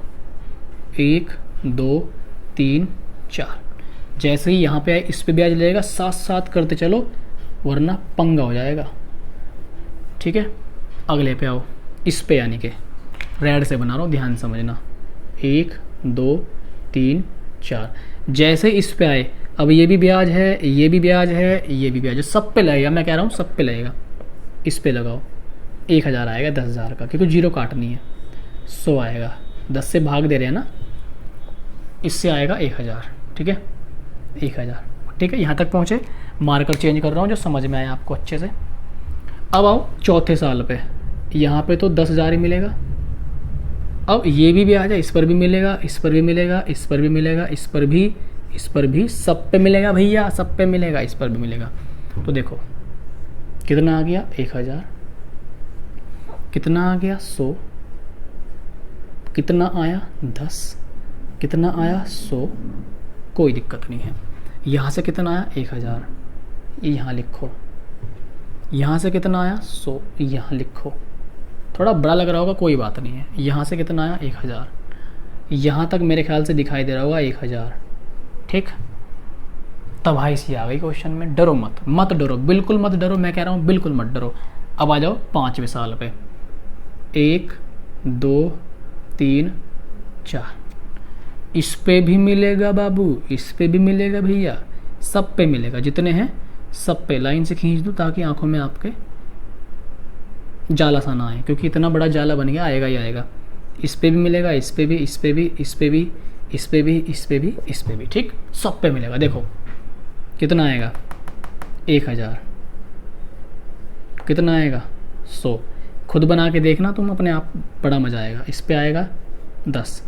1 2 3 4। जैसे ही यहाँ पे आए इस पे ब्याज लगेगा, साथ साथ करते चलो वरना पंगा हो जाएगा, ठीक है। अगले पे आओ, इस पे यानी कि रेड से बना रहा हूँ, ध्यान समझना, 1 2 3 4। जैसे इस पे आए, अब ये भी ब्याज है, ये भी ब्याज है, ये भी ब्याज है, सब पे लगेगा, मैं कह रहा हूँ सब पे लगेगा। इस पे लगाओ, 1,000 आएगा 10,000 का, क्योंकि जीरो काटनी है, 100 आएगा, 10 से भाग दे रहे हैं ना, इससे आएगा 1,000, ठीक है 1,000, ठीक है। यहाँ तक पहुँचे, मार्कर चेंज कर रहा हूँ जो समझ में आए आपको अच्छे से। अब आओ चौथे साल पे, यहाँ पे तो 10,000 ही मिलेगा। अब ये भी ब्याज है, इस पर भी मिलेगा, इस पर भी मिलेगा, इस पर भी मिलेगा, इस पर भी इस पर भी, सब पे मिलेगा भैया, सब पे मिलेगा, इस पर भी मिलेगा। तो देखो कितना आ गया 1000, कितना आ गया 100, कितना आया 10, कितना आया 100, कोई दिक्कत नहीं है। यहाँ से कितना आया 1000, ये यहाँ लिखो। यहाँ से कितना आया 100, यहाँ लिखो। थोड़ा बड़ा लग रहा होगा, कोई बात नहीं है। यहाँ से कितना आया 1000, यहाँ तक मेरे ख्याल से दिखाई दे रहा होगा 1000, ठीक। तब भाई सी आ गई क्वेश्चन में। डरो मत, मत डरो, बिल्कुल मत डरो, मैं कह रहा हूँ बिल्कुल मत डरो। अब आ जाओ 5वें साल पे। 1 2 3 4, इस पे भी मिलेगा बाबू, इस पे भी मिलेगा भैया, सब पे मिलेगा, जितने हैं सब पे। लाइन से खींच दो ताकि आंखों में आपके जाला सा ना आए, क्योंकि इतना बड़ा जाला बन गया, आएगा ही आएगा। इस पे भी मिलेगा, इस पे भी, इस पे भी, इस पे भी, इस पे भी, इस पे भी, इस पे भी, ठीक, सब पे मिलेगा। देखो कितना आएगा 1000, कितना आएगा 100। खुद बना के देखना तुम अपने आप, बड़ा मजा आएगा। इस पे आएगा 10,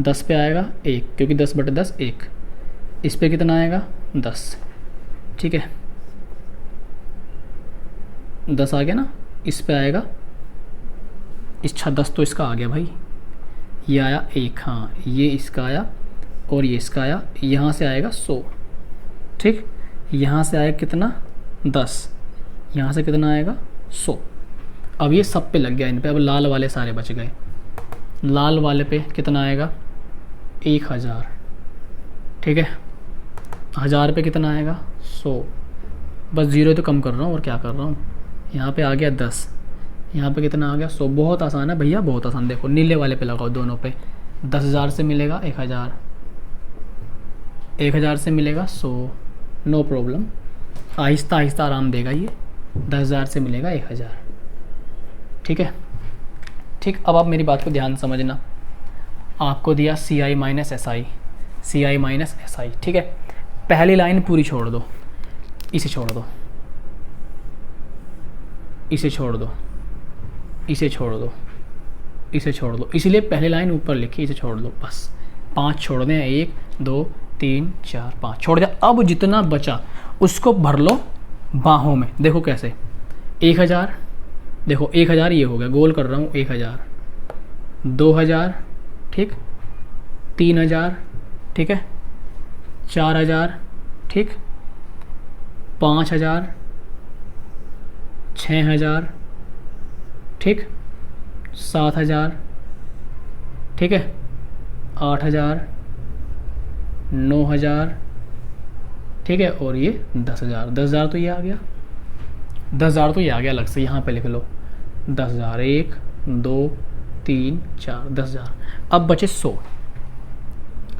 10 पे आएगा 1, क्योंकि 10/10 1। इस पे कितना आएगा 10, ठीक है, 10 आ गया ना। इस पे आएगा, अच्छा 10 तो इसका आ गया भाई, ये आया 1, हाँ ये इसका आया और ये इसका आया। यहाँ से आएगा 100, ठीक। यहाँ से आएगा कितना 10, यहाँ से कितना आएगा 100। अब ये सब पे लग गया इन पे। अब लाल वाले सारे बच गए। लाल वाले पे कितना आएगा 1000, ठीक है। 1000 पे कितना आएगा 100, बस 0 तो कम कर रहा हूँ और क्या कर रहा हूँ। यहाँ पे आ गया 10, यहाँ पे कितना आ गया 100। बहुत आसान है भैया, बहुत आसान। देखो नीले वाले पे लगाओ, दोनों पे। 10,000 से मिलेगा 1000, 1000 से मिलेगा 100, नो प्रॉब्लम। आहिस्ता आहिस्ता आराम देगा ये। 10,000 से मिलेगा 1000, ठीक है, ठीक। अब आप मेरी बात को ध्यान समझना। आपको दिया CI minus SI, CI minus SI, ठीक है। पहली लाइन पूरी छोड़ दो, इसे छोड़ दो, इसे छोड़ दो, इसे छोड़ दो, इसे छोड़ दो। इसीलिए पहली लाइन ऊपर लिखी, इसे छोड़ दो, बस 5 छोड़ दें। 1 2 3 4 5 छोड़ दिया। अब जितना बचा उसको भर लो बाहों में। देखो कैसे, 1000, देखो 1000 ये हो गया, गोल कर रहा हूँ। 1000, 2000, ठीक, 3000, ठीक है, 4000, ठीक, 5000, 6000, ठीक, 7000, ठीक है, 8000, 9000, ठीक है, और ये 10,000। 10,000 तो ये आ गया, 10,000 तो ये आ गया अलग से, यहाँ पे लिख लो 10,000। 1 2 3 4, 10,000। अब बचे 100,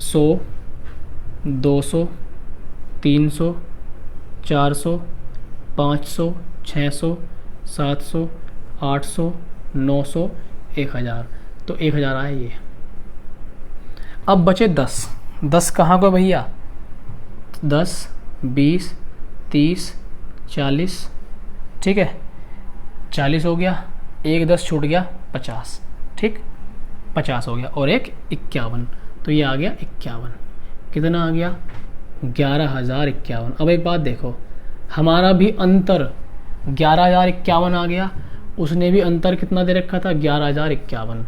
100, 200, 300, 400, 500, 600, 700, 800, 900, 1000। तो 1000 आया ये। अब बचे 10, 10 कहाँ को भैया? 10, 20, 30, 40, ठीक है, 40 हो गया, एक 10 छूट गया, 50, ठीक, 50 हो गया, और एक 51, तो ये आ गया 51। कितना आ गया? 11,051। अब एक बात देखो, हमारा भी अंतर 11,051 आ गया, उसने भी अंतर कितना दे रखा था? 11,051।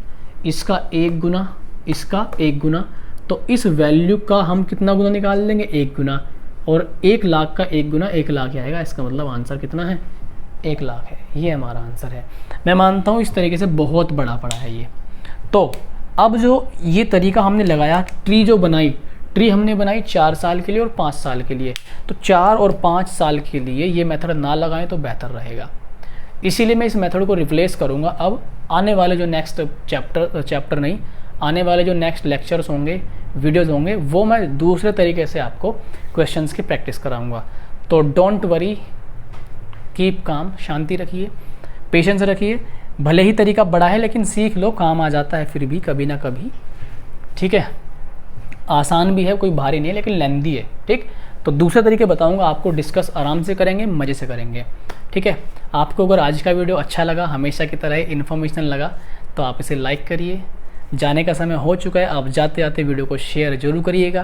इसका 1 गुना, इसका 1 गुना, तो इस वैल्यू का हम कितना गुना निकाल लेंगे? 1 गुना, और 1 लाख का 1 गुना 1 लाख आएगा। इसका मतलब आंसर कितना है? 1 लाख है। ये हमारा आंसर है। मैं मानता हूँ इस तरीके से बहुत बड़ा पड़ा है ये। तो अब जो ये तरीका हमने लगाया, ट्री जो बनाई, ट्री हमने बनाई 4 साल के लिए और 5 साल के लिए, तो 4 और 5 साल के लिए ये मेथड ना लगाएं तो बेहतर रहेगा। इसीलिए मैं इस मेथड को रिप्लेस करूँगा। अब आने वाले जो नेक्स्ट चैप्टर नहीं, आने वाले जो नेक्स्ट लेक्चर्स होंगे, वीडियोज़ होंगे, वो मैं दूसरे तरीके से आपको क्वेश्चंस की प्रैक्टिस कराऊंगा। तो डोंट वरी, कीप काम, शांति रखिए, पेशेंस रखिए। भले ही तरीका बड़ा है लेकिन सीख लो, काम आ जाता है फिर भी कभी ना कभी, ठीक है। आसान भी है, कोई भारी नहीं है, लेकिन लेंदी है, ठीक। तो दूसरे तरीके बताऊंगा आपको, डिस्कस आराम से करेंगे, मज़े से करेंगे, ठीक है। आपको अगर आज का वीडियो अच्छा लगा, हमेशा की तरह इन्फॉर्मेशन लगा, तो आप इसे लाइक करिए। जाने का समय हो चुका है, आप जाते जाते वीडियो को शेयर जरूर करिएगा।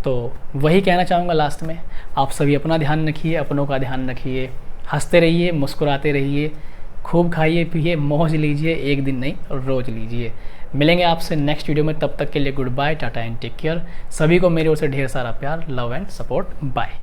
तो वही कहना चाहूँगा लास्ट में, आप सभी अपना ध्यान रखिए, अपनों का ध्यान रखिए, हंसते रहिए, मुस्कुराते रहिए, खूब खाइए पिए, मौज लीजिए, एक दिन नहीं रोज़ लीजिए। मिलेंगे आपसे नेक्स्ट वीडियो में, तब तक के लिए goodbye, tata and take care. सभी को मेरी ओर से ढेर सारा प्यार, लव एंड सपोर्ट, बाय।